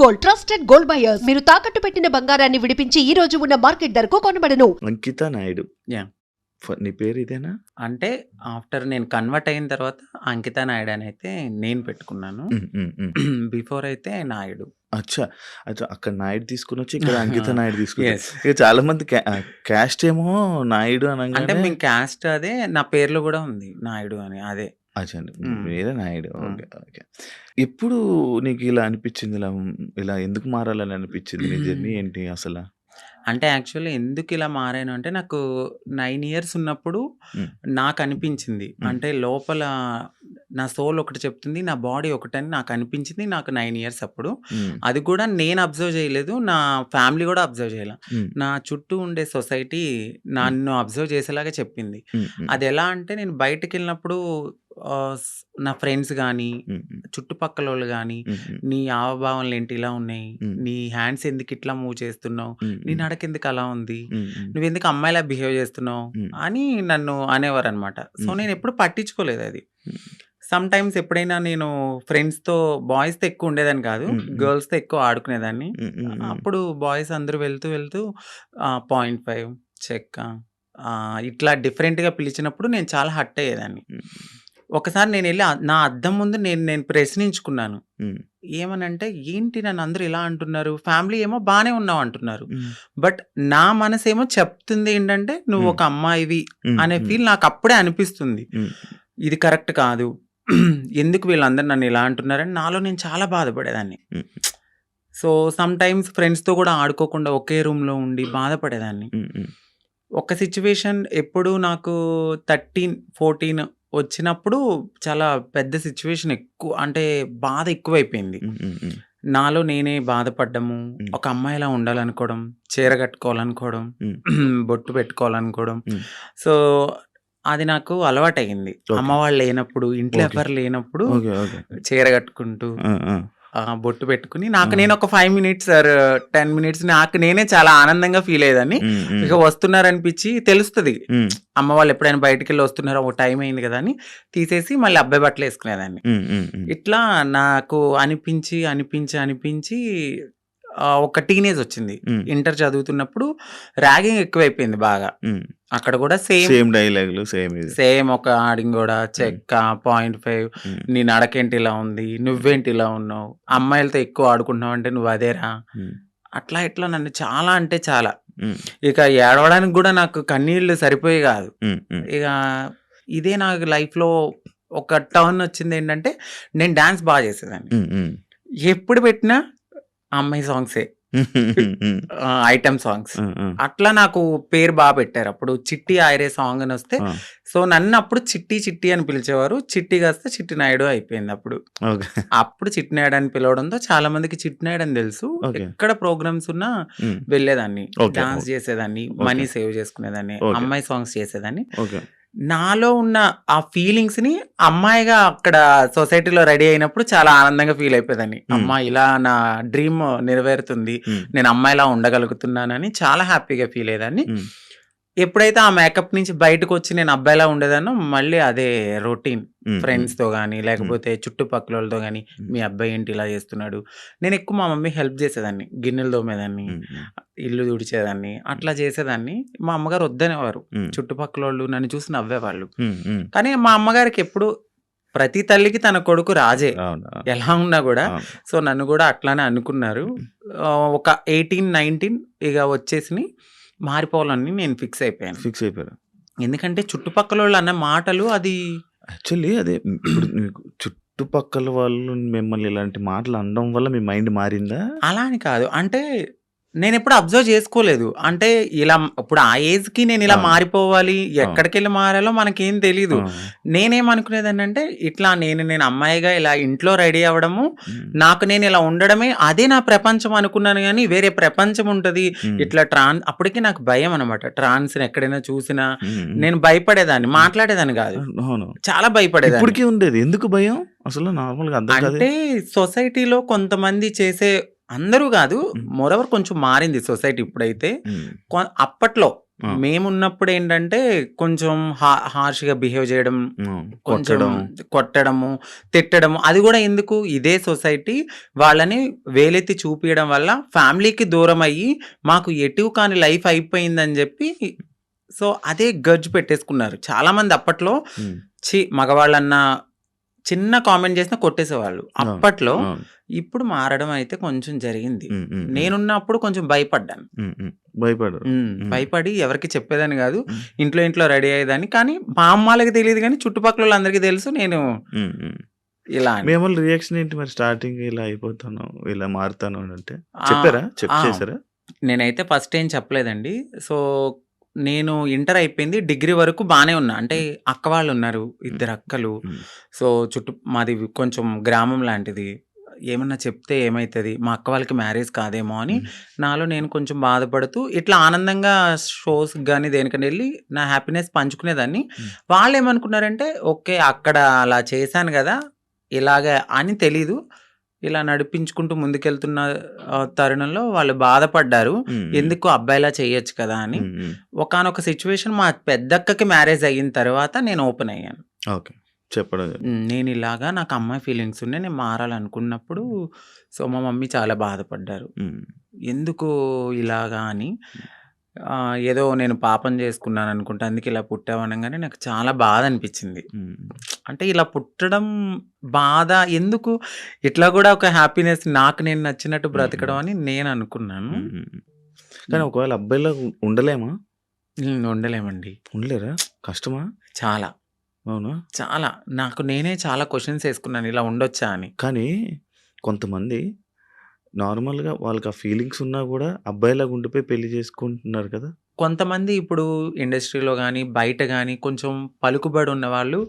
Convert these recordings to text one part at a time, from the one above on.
Gold, trusted gold buyers. మీరు తాకట్టు పెట్టిన బంగారాన్ని విడిపించి ఈ రోజు ఉన్న మార్కెట్ ధరకు కొనబడను. అంకిత నాయుడు. యాహ్! నీ పేరు ఇదేనా? అంటే ఆఫ్టర్ నేను కన్వర్ట్ అయిన తర్వాత అంకిత నాయుడు అని అయితే నేను పెట్టుకున్నాను. బిఫోర్ అయితే నాయుడు. అచ్చా! అచ్చా! అక్కడ నాయుడు తీసుకొనొచ్చి ఇక్కడ అంకిత నాయుడు తీసుకొచ్చారు. యెస్. ఇక చాలా మంది క్యాస్ట్ ఏమో నాయుడు అంటే అనంగానే మేము క్యాస్ట్ అదే. నా పేరులో కూడా ఉంది నాయుడు అని. అదే. అచ్చా అండి. హ్మ్. వేరే నాయుడు. హ్మ్. ఓకే. ఓకే. ఎప్పుడు నీకు ఇలా అనిపించింది? ఇలా ఎందుకు మారాలని అనిపించింది? నీ జర్నీ ఏంటి అసల? అంటే యాక్చువల్లీ ఎందుకు ఇలా మారాను అంటే నాకు 9 ఇయర్స్ ఉన్నప్పుడు హ్మ్. నాకు అనిపించింది. హ్మ్. అంటే లోపల నా సోల్ ఒకటి చెప్తుంది. నా బాడీ ఒకటని నాకు అనిపించింది. నాకు 9 ఇయర్స్ అప్పుడు. హ్మ్. అది కూడా నేను అబ్జర్వ్ చేయలేదు. నా ఫ్యామిలీ కూడా అబ్జర్వ్ చేయలే. హ్మ్. నా చుట్టూ ఉండే సొసైటీ హ్మ్. నన్ను అబ్జర్వ్ చేసేలాగా చెప్పింది. హ్మ్. హ్మ్. అది ఎలా అంటే నేను బయటకెళ్ళినప్పుడు నా ఫ్రెండ్స్ గానీ, హ్మ్. హ్మ్. చుట్టుపక్కలోళ్ళు గానీ, హ్మ్. హ్మ్. నీ హావభావాలేంటి ఇలా ఉన్నాయి? హ్మ్. నీ హ్యాండ్స్ ఎందుకు ఇట్లా మూవ్ చేస్తున్నావు? హ్మ్. నీ హ్మ్. నడకెందుకు అలా ఉంది? హ్మ్. హ్మ్. నువ్వెందుకు అమ్మాయిలా బిహేవ్ చేస్తున్నావు? హ్మ్. అని నన్ను అనేవారనమాట. సో, హ్మ్. నేనెప్పుడు పట్టించుకోలేదు అది. హ్మ్. సమ్‌టైమ్స్ ఎప్పుడైనా నేను ఫ్రెండ్స్‌తో బాయ్స్‌తో ఎక్కువ ఉండేదాన్ని కాదు. హ్మ్. హ్మ్. గర్ల్స్‌తో ఎక్కువ ఆడుకునేదాన్ని. హ్మ్. హ్మ్. హ్మ్. అప్పుడు బాయ్స్ అందరూ వెళ్తూ వెళ్తూ 0.5 చెక్క ఇట్లా డిఫరెంట్‌గా పిలిచినప్పుడు నేను చాలా హర్ట్ అయ్యేదాన్ని. హ్మ్. ఒకసారి నేనెళ్ళి నా అద్దం ముందు నేను ప్రశ్నించుకున్నాను. హ్మ్. ఏమనంటే, ఏంటి నన్ను అందరూ ఇలా అంటున్నారు? ఫ్యామిలీ ఏమో బానే ఉన్నావు అంటున్నారు. హ్మ్. బట్ నా మనసేమో చెప్తుంది ఏంటంటే, నువ్వు హ్మ్. ఒక అమ్మాయివి హ్మ్. అనే హ్మ్. ఫీల్ నాకప్పుడే అనిపిస్తుంది. హ్మ్. ఇది కరెక్ట్ కాదు. ఎందుకు వీళ్ళందరూ నన్ను ఇలా అంటున్నారని నాలో నేను చాలా బాధపడేదాన్ని. హ్మ్. సో, సమ్‌టైమ్స్ ఫ్రెండ్స్‌తో కూడా ఆడుకోకుండా ఒకే రూమ్‌లో ఉండి బాధపడేదాన్ని. హ్మ్. హ్మ్. ఒక సిట్యుయేషన్ ఎప్పుడు నాకు 13, 14 వచ్చినప్పుడు చాలా పెద్ద సిట్యుయేషన్ అంటే బాధ ఎక్కువైపోయింది. హ్మ్. హ్మ్. హ్మ్. నాలో నేనే బాధపడ్డము, హ్మ్. ఒక అమ్మాయిలా ఉండాలనుకోవడం, చీర కట్టుకోవాలనుకోవడం, హ్మ్. బొట్టు పెట్టుకోవాలనుకోవడం. హ్మ్. సో, అది నాకు అలవాటయింది. అమ్మ ఓకే. వాళ్ళు లేనప్పుడు, ఇంట్లో ఓకే. ఎవ్వరు లేనప్పుడు ఓకే. ఓకే. చీర కట్టుకుంటూ ఆ! ఆ! బొట్టు పెట్టుకొని ఆ! నాకు నేను ఒక 5 మినిట్స్ ఆర్ 10 మినిట్స్ నాకు నేనే చాలా ఆనందంగా ఫీల్ అయ్యేదాన్ని. హ్మ్. హ్మ్. ఇక వస్తున్నారనిపించి తెలుస్తది. హ్మ్. అమ్మ వాళ్ళు ఎప్పుడైనా బయటికెళ్ళి వస్తున్నారో ఓ టైం అయింది కదా అని తీసేసి మళ్ళీ అబ్బాయి బట్టలు వేసుకునేదాన్ని. హ్మ్. హ్మ్. హ్మ్. ఇట్లా నాకు అనిపించి ఒక టీనేజ్ వచ్చింది. హ్మ్. ఇంటర్ చదువుతున్నప్పుడు ర్యాగింగ్ ఎక్కువైపోయింది బాగా. హ్మ్. అక్కడ కూడా సేమ్ సేమ్ డైలాగులు సేమ్ ఇది. సేమ్ ఒక ఆడింగోడ, హ్మ్. చెక్క, 0.5 హ్మ్. నీ నడకేంటి ఇలా ఉంది? నువ్వేంటి ఇలా ఉన్నావు? అమ్మాయిలతో ఎక్కువ ఆడుకుంటున్నావు అంటే నువ్వు అదేరా? హ్మ్. అట్లా ఇట్లా నన్ను చాలా అంటే చాలా. హ్మ్. ఇక ఏడవడానికి గూడా నాకు కన్నీళ్ళు సరిపోయేవి గాదు. హ్మ్. హ్మ్. ఇక ఇదే నాకు లైఫ్‌లో ఒక టర్న్ వచ్చిందేంటంటే నేను డాన్స్ బా చేసేదాన్ని. హ్మ్. హ్మ్. ఎప్పుడు పెట్టినా అమ్మాయి సాంగ్సే. హ్మ్. Item songs. ఆ! ఆ! అట్లా నాకు పేరు బా పెట్టారు. అప్పుడు 'చిట్టి ఆయరే' సాంగ్ అనొస్తే ఆ! సో, నన్నప్పుడు చిట్టి అని పిలిచేవారు. చిట్టి కాస్త చిట్టి నాయుడు అయిపోయిందప్పుడు. ఓకే. అప్పుడు చిట్టి నాయుడు అని పిలవడంతో చాలా మందికి చిట్టి నాయుడు అని తెలుసు. ఓకే. ఎక్కడ ప్రోగ్రామ్స్ ఉన్నా హ్మ్. వెళ్ళేదాన్ని. ఓకే. డాన్స్ చేసేదాన్ని. ఓకే. మనీ సేవ్ చేసుకునేదాన్ని. ఓకే. అమ్మాయి సాంగ్స్ చేసేదాన్ని. ఓకే. నాలో ఉన్న ఆ ఫీలింగ్స్‌ని అమ్మాయిగా అక్కడ సొసైటీలో రెడీ అయినప్పుడు చాలా ఆనందంగా ఫీల్ అయిపోయేదాన్ని. హ్మ్. అమ్మా! ఇలా నా డ్రీమ్ నెరవేరుతుంది. హ్మ్. నేను అమ్మాయిలా ఉండగలుగుతున్నానని చాలా హ్యాపీగా ఫీల్ అయ్యేదాన్ని. హ్మ్. ఎప్పుడైతే ఆ మేకప్ నుంచి బయటకొచ్చి నేను అబ్బాయిలా ఉండేదాన్నో మళ్ళీ అదే రొటీన్. హ్మ్. హ్మ్. ఫ్రెండ్స్‌తో గానీ, హ్మ్. లేకపోతే చుట్టుపక్కలోళ్ళతో గానీ, హ్మ్. మీ అబ్బాయి ఏంటి ఇలా చేస్తున్నాడు? నేనెక్కువ మా మమ్మీకి హెల్ప్ చేసేదాన్ని. గిన్నెలు తోమేదాన్ని, హ్మ్. హ్మ్. ఇల్లు తుడిచేదాన్ని. అట్లా చేసేదాన్ని. మా అమ్మగారు వద్దనేవారు. హ్మ్. చుట్టుపక్కలోళ్ళు నన్ను చూసి నవ్వేవాళ్ళు. హ్మ్. హ్మ్. కానీ మా అమ్మగారికి ఎప్పుడు ప్రతి తల్లికి తన కొడుకు రాజే. అవును. ఎలా ఉన్నా గూడా. అవును. సో, నన్ను గూడా అట్లానే అనుకున్నారు. హ్మ్. ఒక 18, 19 ఇగ వచ్చేసినియి. మారిపోవాలని నేను ఫిక్స్ అయిపోయాను. ఫిక్స్ అయిపోయారు. ఎందుకంటే చుట్టుపక్కలోళ్ళు అన్న మాటలు అది యాక్చువల్లీ అదే ఇప్పుడు మీకు చుట్టుపక్కల వాళ్ళు మిమ్మల్ని ఇలాంటి మాటలు అనడం వల్ల మీ మైండ్ మారిందా? అలా అని కాదు. అంటే నేనెప్పుడు అబ్జర్వ్ చేసుకోలేదు. అంటే ఇలా ఇప్పుడు ఆ ఏజ్‌కి నేనిలా అవును. మారిపోవాలి, అవును. ఎక్కడికెళ్ళి మారాలో మనకేం తెలీదు. ఆ! నేనేమనుకునేదాన్నంటే ఇట్లా నేను అమ్మాయిగా ఇలా ఇంట్లో రెడీ అవ్వడము, హ్మ్. నాకు నేను ఇలా ఉండడమే అదే నా ప్రపంచం అనుకున్నాను గానీ, వేరే ప్రపంచం ఉంటది. హ్మ్. ఇట్లా అప్పటికి నాకు భయం అనమాట. ట్రాన్స్‌ని ఎక్కడైనా చూసినా హ్మ్. నేను భయపడేదాన్ని. హ్మ్. మాట్లాడేదాన్ని గాదు. అవును. చాలా భయపడేదాన్ని. ఇప్పటికి ఉండేది. ఎందుకు భయం? అసలు నార్మల్‌గా అర్థం కాదు. అంటే సొసైటీలో కొంతమంది చేసే అందరూ గాదు. హ్మ్. మోరోవర్ కొంచెం మారింది సొసైటీ ఇప్పుడైతే. హ్మ్. అప్పట్లో మేమున్నప్పుడు ఏంటంటే కొంచెం హార్ష్‌గా బిహేవ్ చేయడం, కొంచెం కొట్టడం. కొట్టడము, తిట్టడము. అది గూడా ఎందుకు? ఇదే సొసైటీ వాళ్ళని వేలెత్తి చూపియడం వల్ల ఫ్యామిలీకి దూరమయ్యి, మాకు ఎటు కాని లైఫ్ అయిపోయిందని జెప్పి సో, అదే గర్జ్ పెట్టేసుకున్నారు. చాలామంది అప్పట్లో హ్మ్. మగవాళ్ళన్నా చిన్న కామెంట్ చేసినా కొట్టేసేవాళ్ళు అవును. అప్పట్లో. అవును. ఇప్పుడు మారడం అయితే కొంచెం జరిగింది. హ్మ్. హ్మ్. హ్మ్. నేనున్నప్పుడు కొంచెం భయపడ్డాను. భయపడరు. భయపడి ఎవరికీ చెప్పేదాన్ని గాదు. హ్మ్. ఇంట్లో రెడీ అయ్యేదాన్ని. కానీ మా అమ్మాళ్ళకి తెలీదు గానీ చుట్టుపక్కలోళ్ళందరికీ తెలుసు నేను ఇలా అని. మీ అమ్మోళ్ళ రియాక్షన్ ఏంటి మరి? స్టార్టింగ్ ఇలా అయిపోతాను, ఇలా మారుతాను అనంటే ఆ! చెప్పారా? ఆ! చేసారా? నేనైతే ఫస్ట్ ఏం చెప్పలేదండి. సో, నేను ఇంటర్ అయిపోయింది. డిగ్రీ వరకు బానే ఉన్నా. అంటే అక్క వాళ్ళున్నారు. ఇద్దరు అక్కలు. హ్మ్. సో, మాది కొంచెం గ్రామం లాంటిది. ఏమన్నా చెప్తే ఏమైతది? మా అక్క వాళ్ళకి మ్యారేజ్ కాదేమో అని హ్మ్. నాలో నేను కొంచెం బాధపడుతూ ఇట్లా ఆనందంగా షోస్‌కి గాని దేనికైనా ఎళ్లి నా హ్యాపీనెస్ పంచుకునేదాన్ని. హ్మ్. వాళ్ళేమనుకున్నారంటే ఓకే. అక్కడ అలా చేశాను గదా! ఇలాగ అని తెలీదు. ఇలా నడిపించుకుంటూ ముందుకెళ్తున్న తరుణంలో వాళ్ళు బాధపడ్డారు. ఎందుకు అబ్బాయిలా చేయొచ్చు కదా! అని. ఒకానొక సిట్యుయేషన్ మా పెద్దక్కకి మ్యారేజ్ అయిన తర్వాత నేను ఓపెన్ అయ్యాను. ఓకే. చెప్పడం. నేనిలాగా నాకు అమ్మాయి ఫీలింగ్స్ ఉన్నాయి. నేను మారాలనుకున్నప్పుడు సో, మా మమ్మీ చాలా బాధపడ్డారు. ఎందుకు ఇలాగా అని. ఏదో నేను పాపం చేసుకున్నాననుకుంటా. అందుకే ఇలా పుట్టావు అనంగానే నాకు చాలా బాధ అనిపించింది. అంటే ఇలా పుట్టడం బాధ ఎందుకు? ఇట్లా గూడా ఒక హ్యాపీనెస్ నాకు నేను నచ్చినట్టు బ్రతకడం అని నేను అనుకున్నాను. కానీ ఒకవేళ అబ్బాయిలాగా ఉండలేమా? ఉండలేమండి. ఉండలేరా? కష్టమా? చాలా. అవునా? చాలా. నాకు నేనే చాలా క్వెషన్స్ ఏసుకున్నాను ఇలా ఉండొచ్చా అని. కానీ కొంతమంది నార్మల్‌గా వాళ్ళకి ఆ ఫీలింగ్స్ ఉన్నా గూడా అబ్బాయిలాగా ఉండిపోయి పెళ్లి చేసుకుంటున్నారు కదా! కొంతమంది ఇప్పుడు ఇండస్ట్రీలో గాని, బయట గాని కొంచెం పలుకుబడి ఉన్నవాళ్ళు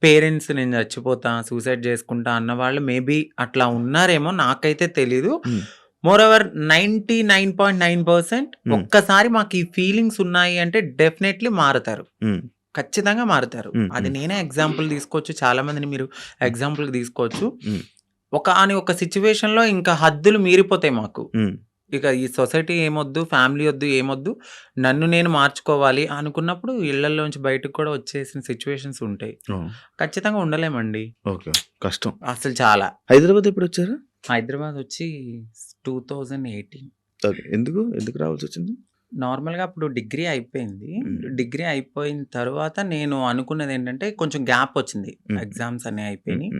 పేరెంట్స్ నేను చచ్చిపోతా, సూసైడ్ చేసుకుంటా అన్నవాళ్ళు మేబీ అట్లా ఉన్నారేమో నాకైతే తెలీదు. మోరోవర్ 99.9% ఒక్కసారి మాకు ఈ ఫీలింగ్స్ ఉన్నాయి అంటే డెఫినైట్‌లీ మారుతారు. ఖచ్చితంగా మారుతారు. అది నేనే ఎగ్జాంపుల్ తీసుకోవచ్చు. చాలా మందిని మీరు ఎగ్జాంపుల్‌కి తీసుకోవచ్చు. ఒకానొక సిట్యుయేషన్‌లో ఇంకా హద్దులు మీరిపోతాయి మాకు. ఇక ఈ సొసైటీ ఏమొద్దు, ఫ్యామిలీ ఒద్దు, ఏమొద్దు. నన్ను నేను మార్చుకోవాలి అనుకున్నప్పుడు ఇళ్లల్లోంచి బయటకు కూడా వచ్చేసిన సిట్యుయేషన్స్ ఉంటాయి. ఖచ్చితంగా ఉండలేమండి. ఓకే. కష్టం. అసలు చాలా. హైదరాబాద్ ఎప్పుడొచ్చారు? హైదరాబాద్ వచ్చి 2018. ఓకే. ఎందుకు రావాల్సొచ్చింది? నార్మల్‌గా అప్పుడు డిగ్రీ అయిపోయింది. డిగ్రీ అయిపోయిన తర్వాత నేను అనుకున్నదేంటంటే కొంచెం గ్యాప్ వచ్చింది. ఎగ్జామ్స్ అన్నీ అయిపోయినాయి.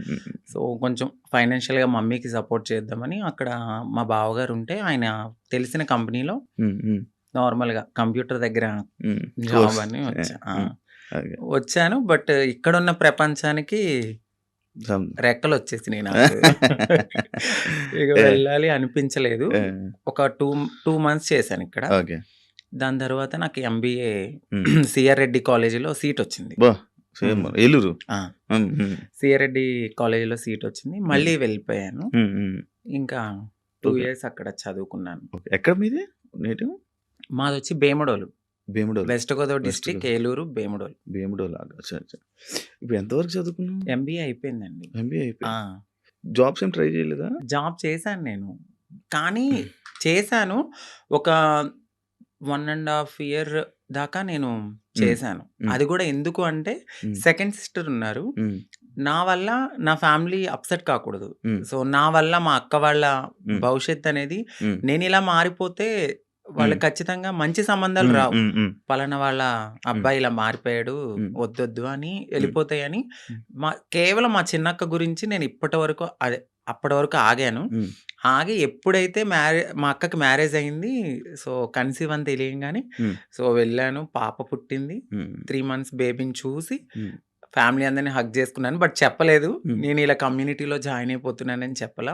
సో, కొంచెం ఫైనాన్షియల్‌గా మమ్మీకి సపోర్ట్ చేద్దామని అక్కడ మా బావగారు ఉంటే ఆయన తెలిసిన కంపెనీలో నార్మల్‌గా కంప్యూటర్ దగ్గర జాబ్ అని వచ్చా. వచ్చాను. బట్ ఇక్కడున్న ప్రపంచానికి రెక్కలొచ్చేసినాయి నాకు. ఇక వెళ్ళాలి అనిపించలేదు. ఒక 2 మంత్స్ చేశాను ఇక్కడ. ఓకే. దాని తర్వాత నాకు ఎంబీఏ సిఆర్ రెడ్డి కాలేజీలో సీట్ వచ్చింది. ఏలూరు. సిఆర్ రెడ్డి కాలేజీలో సీట్ వచ్చింది. మళ్ళీ వెళ్ళిపోయాను. ఇంకా 2 ఇయర్స్ అక్కడ చదువుకున్నాను. ఎక్కడ మీది నేటివ్? మాదొచ్చి భీమడోలు. భీమడోలు. West Godavari district Eluru Bhimadole. భీమడోలు. ఇప్పుడు ఎంతవరకు చదువుకున్నావు? ఎంబీఏ అయిపోయిందండి. ఎంబీఏ అయిపోయింది. జాబ్స్ ఏం ట్రై చేయలేదా? జాబ్ చేశాను నేను. కానీ చేశాను. ఒక 1.5 ఇయర్ దాకా నేను చేశాను. అది కూడా ఎందుకు అంటే సెకండ్ సిస్టర్ ఉన్నారు. నా వల్ల నా ఫ్యామిలీ అప్సెట్ కాకూడదు. సో, నా వల్ల మా అక్క వాళ్ళ భవిష్యత్ అనేది నేను ఇలా మారిపోతే వాళ్ళకి ఖచ్చితంగా మంచి సంబంధాలు రావు. పలానా వాళ్ళ అబ్బాయి ఇలా మారిపోయాడు, వద్దొద్దు అని వెళ్ళిపోతాయని కేవలం మా చిన్నక్క గురించి నేను అప్పటి వరకు ఆగాను. ఆగి ఎప్పుడైతే మా అక్కకి మ్యారేజ్ అయింది. సో, కన్సీవ్ అని తెలియంగానే సో, వెళ్ళాను. పాప పుట్టింది. 3 మంత్స్ బేబీని చూసి ఫ్యామిలీ అందరిని హగ్ చేసుకున్నాను. బట్ చెప్పలేదు. నేను ఇలా కమ్యూనిటీలో జాయిన్ అయిపోతున్నానని చెప్పలా.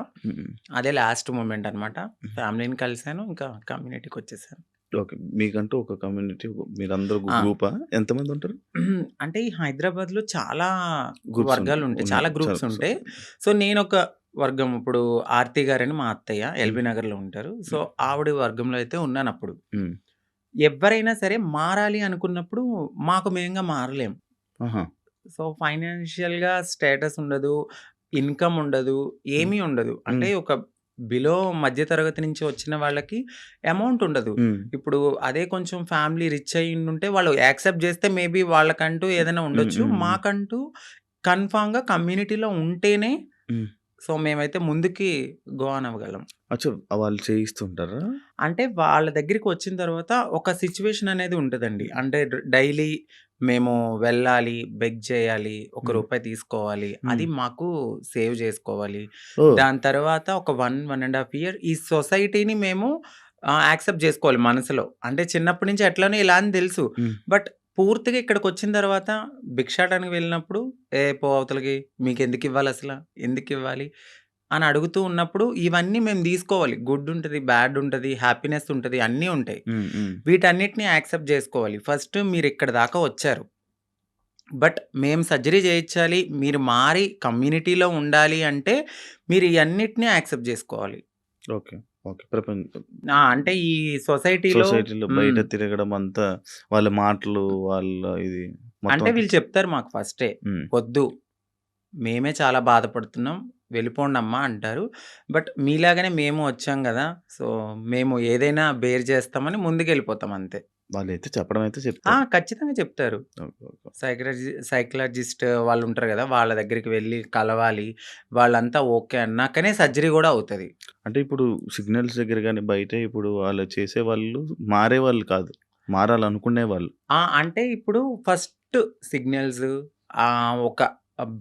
అదే లాస్ట్ మూమెంట్ అనమాట. ఫ్యామిలీని కలిసాను. ఇంకా కమ్యూనిటీకి వచ్చేసాను. ఓకే. మీకంటూ ఒక కమ్యూనిటీ మీరందరూ గ్రూపా? ఎంతమంది ఉంటారు? అంటే ఈ హైదరాబాద్‌లో చాలా వర్గాలు ఉంటాయి. చాలా గ్రూప్స్ ఉంటాయి. సో, నేనొక వర్గం. ఇప్పుడు ఆర్తి గారని మా అత్తయ్య ఎల్బీ నగర్‌లో ఉంటారు. సో, ఆవిడ వర్గంలో అయితే ఉన్నానప్పుడు. ఎవ్వరైనా సరే మారాలి అనుకున్నప్పుడు మాకు మేంగా మారలేం. సో, ఫైనాన్షియల్‌గా స్టేటస్ ఉండదు. ఇన్‌కమ్ ఉండదు. ఏమీ ఉండదు. అంటే ఒక బిలో మధ్య తరగతి నుంచి వచ్చిన వాళ్ళకి అమౌంట్ ఉండదు. ఇప్పుడు అదే కొంచెం ఫ్యామిలీ రిచ్ అయ్యుండుంటే వాళ్ళు యాక్సెప్ట్ చేస్తే మేబీ వాళ్ళకంటూ ఏదైనా ఉండొచ్చు. మాకంటూ కన్ఫర్మ్‌గా కమ్యూనిటీలో ఉంటేనే సో, మేమైతే ముందుకి గో ఆన్ అవ్వగలం. అచ్చా! వాళ్ళు చేయిస్తుంటారా? అంటే వాళ్ళ దగ్గరికి వచ్చిన తర్వాత ఒక సిట్యుయేషన్ అనేది ఉంటదండి. అంటే డైలీ మేము వెళ్ళాలి, బెగ్ చేయాలి, ఒక హ్మ్. రూపాయి తీసుకోవాలి. అది హ్మ్. మాకు సేవ్ చేసుకోవాలి. ఓహ్! దాని తర్వాత ఒక 1 ½ ఇయర్ ఈ సొసైటీని మేము యాక్సెప్ట్ చేసుకోవాలి మనసులో. అంటే చిన్నప్పటి నుంచి ఎట్లనో ఇలా అని తెలుసు. హ్మ్. బట్ పూర్తిగా ఇక్కడికొచ్చిన తర్వాత భిక్షాటనకి వెళ్ళినప్పుడు, "ఏ పో అవతలకి, మీకెందుకివ్వాలి అసల? ఎందుకివ్వాలి?" అని అడుగుతూ ఉన్నప్పుడు ఇవన్నీ మేము తీసుకోవాలి. గుడ్ ఉంటది, బ్యాడ్ ఉంటది, హ్యాపీనెస్ ఉంటది, అన్నీ ఉంటాయి. వీటన్నిటిని యాక్సెప్ట్ చేసుకోవాలి. ఫస్ట్ మీరిక్కడి దాకా వచ్చారు. బట్ మేము సర్జరీ చేయించాలి, మీరు మారి కమ్యూనిటీలో ఉండాలి అంటే మీరు ఇయన్నిటిని యాక్సెప్ట్ చేసుకోవాలి. ఓకే. ఓకే. అంటే ఈ సొసైటీలో సొసైటీలో బయట తిరగడం అంతా వాళ్ళ మాటలు, వాళ్ళ ఇది మొత్తం అంటే వీళ్ళు చెప్తారు మాకు ఫస్టే, "వద్దు, మేమే చాలా బాధపడుతున్నాం. వెళ్ళిపోండమ్మా" అంటారు. బట్ మీలాగానే మేము వచ్చాం గదా! సో, మేము ఏదైనా బేర్ చేస్తామని ముందుకెళ్ళిపోతాం అంతే. వాళ్ళైతే చెప్పడం అయితే చెప్తారు. ఖచ్చితంగా చెప్తారు. ఓకే. ఓకే. సైకాలజిస్ట్ వాళ్ళుంటారు గదా! వాళ్ళ దగ్గరికి వెళ్లి కలవాలి. వాళ్ళంతా ఓకే అన్నాకనే సర్జరీ గూడా అవుతది. అంటే ఇప్పుడు సిగ్నల్స్ దగ్గర గాని, బయట ఇప్పుడు వాళ్ళు చేసేవాళ్ళు మారేవాళ్ళు కాదు. మారాలనుకునేవాళ్ళు. అంటే ఇప్పుడు ఫస్ట్ సిగ్నల్స్ ఒక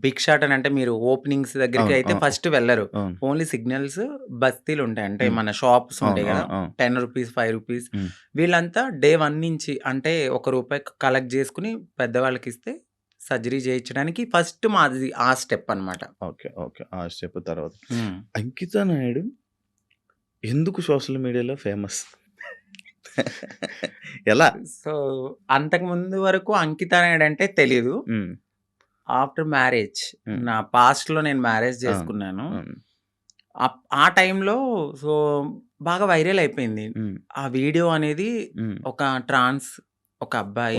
భిక్షాటన అంటే మీరు ఓపెనింగ్స్ దగ్గరికి అయితే ఫస్ట్ వెళ్లరు. అవును. ఓన్లీ సిగ్నల్స్ బస్తీలుంటాయి. అంటే మన షాప్స్ ఉంటాయి గదా! అవును. 10 రూపీస్, 5 రూపీస్ వీళ్ళంతా డే 1 నుంచి అంటే ఒక రూపాయి కలెక్ట్ చేసుకొని పెద్దవాళ్ళకిస్తే సర్జరీ చేయించడానికి ఫస్ట్ మాది ఆ స్టెప్ అన్నమాట. ఓకే. ఓకే. ఆ స్టెప్ తర్వాత. అంకిత నాయుడు ఎందుకు సోషల్ మీడియాలో ఫేమస్? ఎలా? సో, అంతకుముందు వరకు అంకిత నాయుడు అంటే తెలీదు. ఆఫ్టర్ మ్యారేజ్ నా పాస్ట్‌లో నేను మ్యారేజ్ చేసుకున్నాను. ఆ టైంలో సో, బాగా వైరల్ అయిపోయింది. ఆ వీడియో అనేది ఒక ఒక అబ్బాయి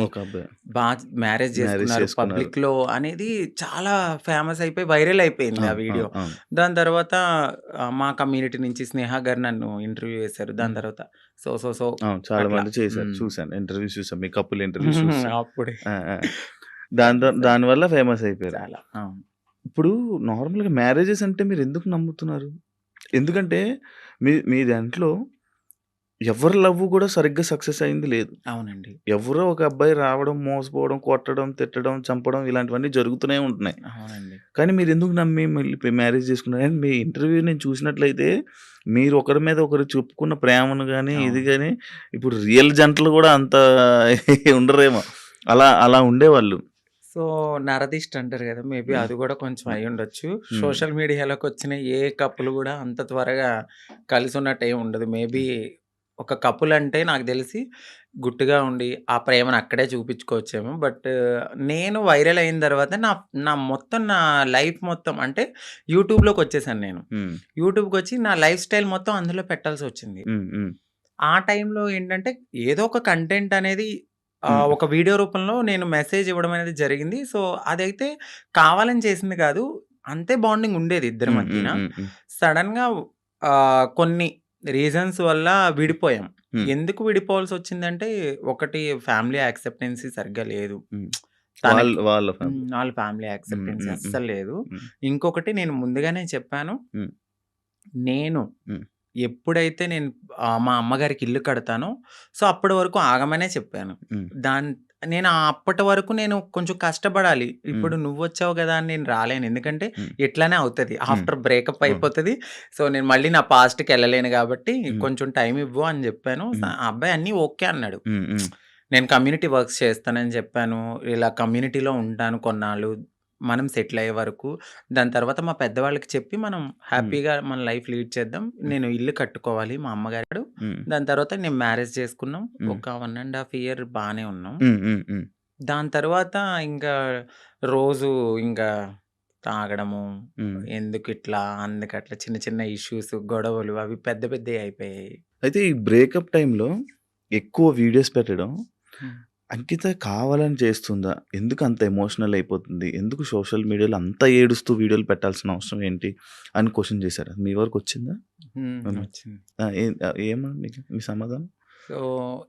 మ్యారేజ్ చేసుకున్నారు పబ్లిక్‌లో అనేది చాలా ఫేమస్ అయిపోయి వైరల్ అయిపోయింది ఆ వీడియో. దాని తర్వాత మా కమ్యూనిటీ నుంచి స్నేహ గారు నన్ను ఇంటర్వ్యూ చేశారు. దాని తర్వాత చాలా మంది చేశారు. చూసాను. ఇంటర్వ్యూస్ చూసాను. మీ కపుల్ ఇంటర్వ్యూస్ చూసాను. అప్పుడే దానివల్ల ఫేమస్ అయిపోయారు. చాలా. ఇప్పుడు నార్మల్‌గా మ్యారేజెస్ అంటే మీరు ఎందుకు నమ్ముతున్నారు? ఎందుకంటే మీ దాంట్లో ఎవరి లవ్ కూడా సరిగ్గా సక్సెస్ అయింది లేదు. అవునండి. ఎవరో ఒక అబ్బాయి రావడం, మోసపోవడం, కొట్టడం, తిట్టడం, చంపడం ఇలాంటివన్నీ జరుగుతూనే ఉంటున్నాయి. అవునండి. కానీ మీరెందుకు నమ్మి మళ్ళీ మ్యారేజ్ చేసుకున్నారు? అండ్ మీ ఇంటర్వ్యూ నేను చూసినట్లయితే మీరు ఒకరి మీద ఒకరు చెప్పుకున్న ప్రేమను గాని, ఇది గాని ఇప్పుడు రియల్ జంటలు కూడా అంత ఉండరేమో. అలా ఉండేవాళ్ళు. సో, నరదిష్టి అంటారు గదా! మేబీ అది గూడా కొంచెం అయ్యుండొచ్చు. సోషల్ మీడియాలోకొచ్చిన ఏ కపుల్ గూడా అంత త్వరగా కలిసున్నట్టు ఏమి ఉండదు. మేబీ ఒక కపుల్ అంటే నాకు తెలిసి గుట్టుగా ఉండి ఆ ప్రేమను అక్కడే చూపించుకోవచ్చేమో. బట్ నేను వైరల్ అయిన తర్వాత నా లైఫ్ మొత్తం అంటే యూట్యూబ్‌లోకొచ్చేసాను నేను. యూట్యూబ్‌కొచ్చి నా లైఫ్ స్టైల్ మొత్తం అందులో పెట్టాల్సొచ్చింది. ఆ టైంలో ఏంటంటే ఏదో ఒక కంటెంట్ అనేది ఒక వీడియో రూపంలో నేను మెసేజ్ ఇవ్వడం అనేది జరిగింది. సో, అదైతే కావాలని చేసింది కాదు. అంతే బాండింగ్ ఉండేది ఇద్దరి మధ్యన. సడెన్‌గా కొన్ని రీజన్స్ వల్ల విడిపోయాం. ఎందుకు విడిపోవాల్సొచ్చిందంటే ఒకటి ఫ్యామిలీ యాక్సెప్టెన్సీ సరిగ్గా లేదు. వాళ్ళ ఫ్యామిలీ యాక్సెప్టెన్సీ అస్సలు లేదు. ఇంకొకటి నేను ముందుగానే చెప్పాను. నేను ఎప్పుడైతే నేను మా అమ్మగారికి ఇల్లు కడతానో సో, అప్పటి వరకు ఆగమనే చెప్పాను. నేను అప్పటి వరకు నేను కొంచెం కష్టపడాలి. ఇప్పుడు నువ్వొచ్చావు గదా! అని నేను రాలేను. ఎందుకంటే ఇట్లానే అవుతది. ఆఫ్టర్ బ్రేకప్ అయిపోతది. సో, నేను మళ్ళీ నా పాస్ట్‌కెళ్ళలేను గాబట్టి కొంచెం టైం ఇవ్వు అని జెప్పాను. ఆ అబ్బాయి అన్నీ ఓకే అన్నాడు. నేను కమ్యూనిటీ వర్క్స్ చేస్తానని చెప్పాను. ఇలా కమ్యూనిటీలో ఉంటాను కొన్నాళ్ళు. మనం సెటిల్ అయ్యే వరకు. దాని తర్వాత మా పెద్దవాళ్ళకి చెప్పి మనం హ్యాపీగా మన లైఫ్ లీడ్ చేద్దాం. నేను ఇల్లు కట్టుకోవాలి మా అమ్మగారు. దాని తర్వాత నేను మ్యారేజ్ చేసుకున్నాం. ఒక 1 ½ ఇయర్ బానే ఉన్నాం. దాని తర్వాత ఇంకా రోజు ఇంకా తాగడము, ఎందుకిట్లా, అందుకట్లా చిన్న చిన్న ఇష్యూస్, గొడవలు అవి పెద్దయి అయిపోయాయి. అయితే ఈ బ్రేకప్ టైంలో ఎక్కువ వీడియోస్ పెట్టడం అంకిత కావాలని చేస్తుందా? ఎందుకు అంత ఎమోషనల్ అయిపోతుంది? ఎందుకు సోషల్ మీడియాలో అంత ఏడుస్తూ వీడియోలు పెట్టాల్సిన అవసరం ఏంటి? అని క్వెషన్ చేశారా? మీ వరకొచ్చిందా? ఏమన్నా? వచ్చింది. ఏమని మీ సమాధానం? సో,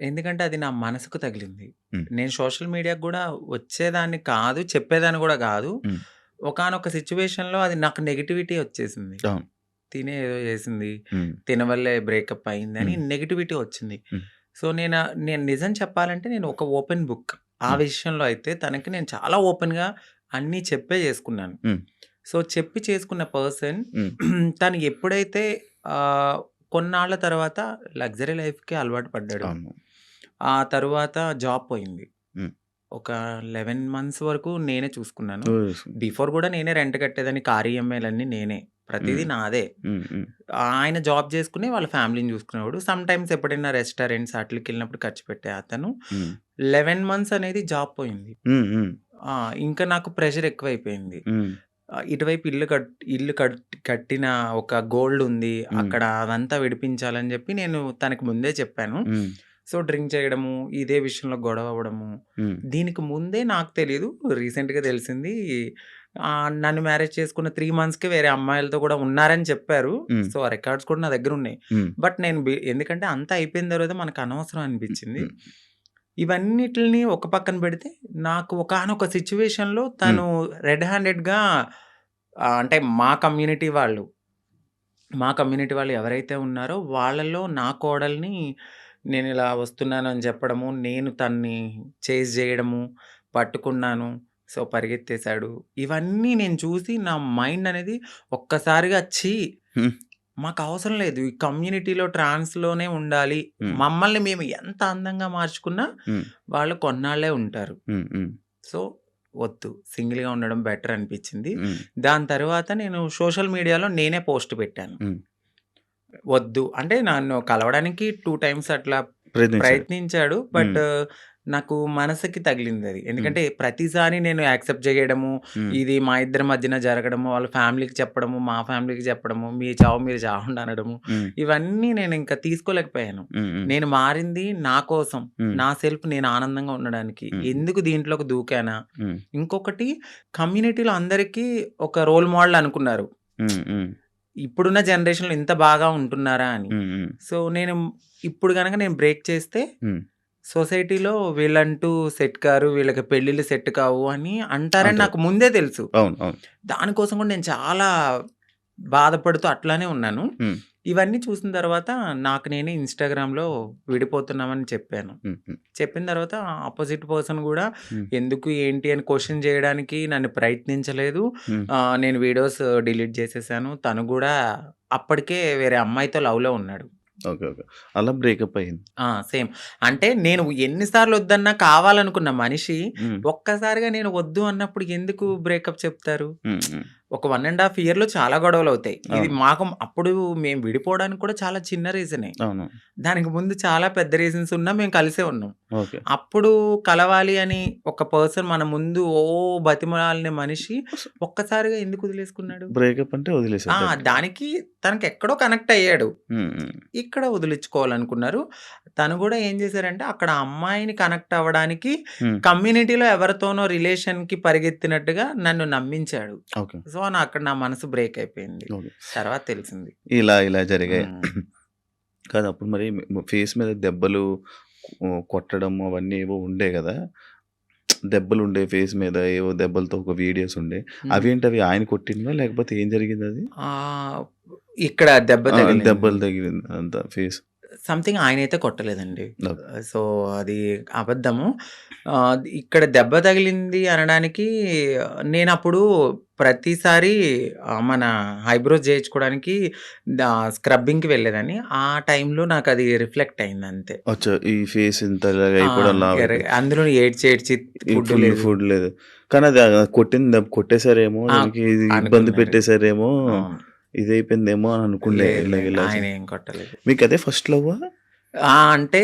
ఎందుకంటే అది నా మనసుకు తగిలింది. హ్మ్. నేను సోషల్ మీడియాకి గూడా వచ్చేదాన్ని కాదు, చెప్పేదాన్ని గూడా గాదు. హ్మ్. ఒకానొక సిట్యుయేషన్‌లో అది నాకు నెగటివిటీ వచ్చేసింది. అవును. తినే ఏదో చేసింది, హ్మ్. తిన వల్లే బ్రేకప్ అయిందని హ్మ్. నెగటివిటీ వచ్చింది. హ్మ్. సో, నేను నిజం చెప్పాలంటే నేను ఒక ఓపెన్ బుక్. ఆ హ్మ్. విషయంలో అయితే తనకి నేను చాలా ఓపెన్‌గా అన్నీ చెప్పే చేసుకున్నాను. హ్మ్. సో, చెప్పి చేసుకున్న పర్సన్ హ్మ్. తను ఎప్పుడైతే కొన్నాళ్ళ తర్వాత లగ్జరీ లైఫ్‌కి అలవాటు పడ్డాడు. అవును. ఆ తరువాత జాబ్ పోయింది. హ్మ్. ఒక 11 మంత్స్ వరకు నేనే చూసుకున్నాను. ఓహ్! బిఫోర్ గూడా నేనే రెంట్ కట్టేదాన్ని. కార్ ఈఎంఐలన్నీ నేనే. ప్రతీదీ హ్మ్. నాదే. హ్మ్. హ్మ్. ఆయన జాబ్ చేసుకుని వాళ్ళ ఫ్యామిలీని చూసుకునేవాడు. సమ్‌టైమ్స్ ఎప్పుడైనా రెస్టారెంట్స్ ఆటిలకెళ్ళినప్పుడు ఖర్చు పెట్టే అతను. హ్మ్. 11 మంత్స్ అనేది జాబ్ పోయింది. హ్మ్. హ్మ్. ఇంకా నాకు ప్రెషర్ ఎక్కువైపోయింది. హ్మ్. ఇటువైపు ఇల్లు కట్టిన ఒక గోల్డ్ ఉంది. హ్మ్. అక్కడ అదంతా విడిపించాలని చెప్పి నేను తనకి ముందే చెప్పాను. హ్మ్. సో, డ్రింక్ చేయడము, ఇదే విషయంలో గొడవ అవ్వడము. హ్మ్. దీనికి ముందే నాకు తెలీదు. రీసెంట్‌గా తెలిసింది. నన్ను మ్యారేజ్ చేసుకున్న 3 మంత్స్‌కే వేరే అమ్మాయిలతో కూడా ఉన్నారని చెప్పారు. హ్మ్. సో, ఆ రికార్డ్స్ కూడా నా దగ్గరున్నాయి. హ్మ్. బట్ నేను ఎందుకంటే అంతా అయిపోయిన తర్వాత మనకు అనవసరం అనిపించింది. హ్మ్. ఇవన్నిటిని ఒక పక్కన పెడితే నాకు ఒకానొక సిట్యుయేషన్‌లో హ్మ్. తను రెడ్ హ్యాండెడ్‌గా అంటే మా కమ్యూనిటీ వాళ్ళు ఎవరైతే ఉన్నారో వాళ్ళలో నా కోడల్ని నేనిలా వస్తున్నానని చెప్పడము, నేను తన్ని చేజ్ జేయడము, పట్టుకున్నాను. సో, పరిగెత్తేసాడు. ఇవన్నీ నేను చూసి నా మైండ్ అనేది ఒక్కసారిగా హ్మ్. మాకవసరం లేదు. ఈ కమ్యూనిటీలో ట్రాన్స్‌లోనే ఉండాలి. హ్మ్. మమ్మల్ని మేము ఎంత అందంగా మార్చుకున్నా హ్మ్. వాళ్ళు కొన్నాళ్ళే ఉంటారు. హ్మ్. హ్మ్. సో, వద్దు. సింగిల్‌గా ఉండడం బెటర్ అనిపించింది. హ్మ్. దాని తర్వాత నేను సోషల్ మీడియాలో నేనే పోస్ట్ పెట్టాను. హ్మ్. వద్దు. అంటే నన్ను కలవడానికి 2 టైమ్స్ అట్లా ప్రయత్నించారు. ప్రయత్నించాడు. హ్మ్. బట్ నాకు మనసుకి తగిలిందది. హ్మ్. ఎందుకంటే ప్రతిసారి నేను యాక్సెప్ట్ చేయడము, హ్మ్. ఇది మా ఇద్దరి మధ్యన జరగడము, వాళ్ళ ఫ్యామిలీకి చెప్పడము, మా ఫ్యామిలీకి చెప్పడము, మీ చావు మీరు చావండి అనడము, హ్మ్. ఇవన్నీ నేనింక తీసుకోలేకపోయాను. హ్మ్. హ్మ్. నేను మారింది నా కోసం, హ్మ్. నా సెల్ఫ్ నేను ఆనందంగా ఉండడానికి. హ్మ్. ఎందుకు దీంట్లోకి దూకానా? హ్మ్. ఇంకొకటి కమ్యూనిటీలో అందరికీ ఒక రోల్ మోడల్ అనుకున్నారు. హ్మ్. హ్మ్. ఇప్పుడున్న జనరేషన్‌లో ఇంత బాగా ఉంటున్నారా అని. హ్మ్. హ్మ్. సో, ఇప్పుడు గనక నేను బ్రేక్ చేస్తే హ్మ్. సొసైటీలో వీళ్ళంటూ సెట్ కారు, వీళ్ళకి పెళ్ళిళ్ళు సెట్ కావు అని అంటారని అంటారు. నాకు ముందే తెలుసు. అవును. అవును. దానికోసం కూడా నేను చాలా బాధపడుతూ అట్లానే ఉన్నాను. హ్మ్. ఇవన్నీ చూసిన తర్వాత నాకు నేనే ఇన్‌స్టాగ్రామ్‌లో విడిపోతున్నామని చెప్పాను. హ్మ్. హ్మ్. చెప్పిన తర్వాత అపోజిట్ పర్సన్ గూడా హ్మ్. ఎందుకు, ఏంటి అని క్వెషన్ జేయడానికి నన్ను ప్రయత్నించలేదు. హ్మ్. నేను వీడియోస్ డిలీట్ జేసేసాను. తను గూడా అప్పటికే వేరే అమ్మాయితో లవ్‌లో ఉన్నాడు. ఓకే. ఓకే. అలా బ్రేకప్ అయింది. సేమ్. అంటే నేను ఎన్ని సార్లు వద్దన్నా కావాలనుకున్న మనిషి హ్మ్. ఒక్కసారిగా నేను వద్దు అన్నప్పుడు ఎందుకు బ్రేకప్ చెప్తారు? హ్మ్. హ్మ్. ఒక 1 ½ ఇయర్‌లో చాలా గొడవలవుతాయి. ఇది అవును. మాకు అప్పుడు మేము విడిపోవడానికి కూడా చాలా చిన్న రీజనే. అవును. దానికి ముందు చాలా పెద్ద రీజన్స్ ఉన్నా మేము కలిసే ఉన్నాం. ఓకే. అప్పుడు కలవాలి అని ఒక పర్సన్ మన ముందు బతిమలాడిన మనిషి ఒక్కసారిగా ఎందుకు వదిలేసుకున్నాడు? బ్రేకప్ అంటే వదిలేసారు డైరెక్ట్‌గా. దానికి తనకెక్కడో కనెక్ట్ అయ్యాడు. హ్మ్. హ్మ్. ఇక్కడ వదిలించుకోవాలనుకున్నారు. తను గూడా ఏం జేశారంటే అక్కడ అమ్మాయిని కనెక్ట్ అవ్వడానికి హ్మ్. కమ్యూనిటీలో ఎవరితోనో రిలేషన్‌కి పరిగెత్తినట్టుగా నన్ను నమ్మించాడు. ఓకే. సో, అక్కడ నా మనసు బ్రేక్ అయిపోయింది. ఓకే. తర్వాత తెలిసింది. ఇలా జరిగాయి. హ్మ్. కాదు అప్పుడు మరి ఫేస్ మీద దెబ్బలు కొట్టడం అవన్నీ ఏవో ఉండే గదా! దెబ్బలుండే ఫేస్ మీద ఏవో దెబ్బలతో ఒక వీడియోస్ ఉండే. హ్మ్. అవేంటవి ఆయన కొట్టినవా? లేకపోతే ఏం జరిగిందది? ఆహ్, ఇక్కడ దెబ్బ తగిలింది. దెబ్బలు తగిలింది అంతా ఫేస్. సంథింగ్ ఆయనైతే కొట్టలేదండి. ఓకే. సో, అది అబద్ధము. ఇక్కడ దెబ్బ తగిలింది అనడానికి నేనప్పుడు ప్రతిసారి మన ఐబ్రోస్ జేయించుకోవడానికి స్క్రబ్బింగ్‌కి వెళ్ళేదాన్ని. ఆ టైంలో నాకది రిఫ్లెక్ట్ అయిందంతే. అచ్చా! ఈ ఫేస్ ఇంత ఇలాగ అయిపోవడం లావయిపోయి. అందులో ఏడ్చి ఏడ్చి ఈ ఫుడ్ ఫుల్ లేదు. ఫుడ్ లేదు. కానీ అది కొట్టిన దెబ్బ కొట్టేసారేమో, ఆ! దానికి ఇది ఇబ్బంది అనుకున్నాడు. పెట్టేసారేమో, అవును. ఇదయిపోయిందేమో అని అనుకుండే లేదు ఇలాగ లేదు. ఇలా ఆయనేం కొట్టలేదు. మీకదే ఫస్ట్ లవ్వా? అంటే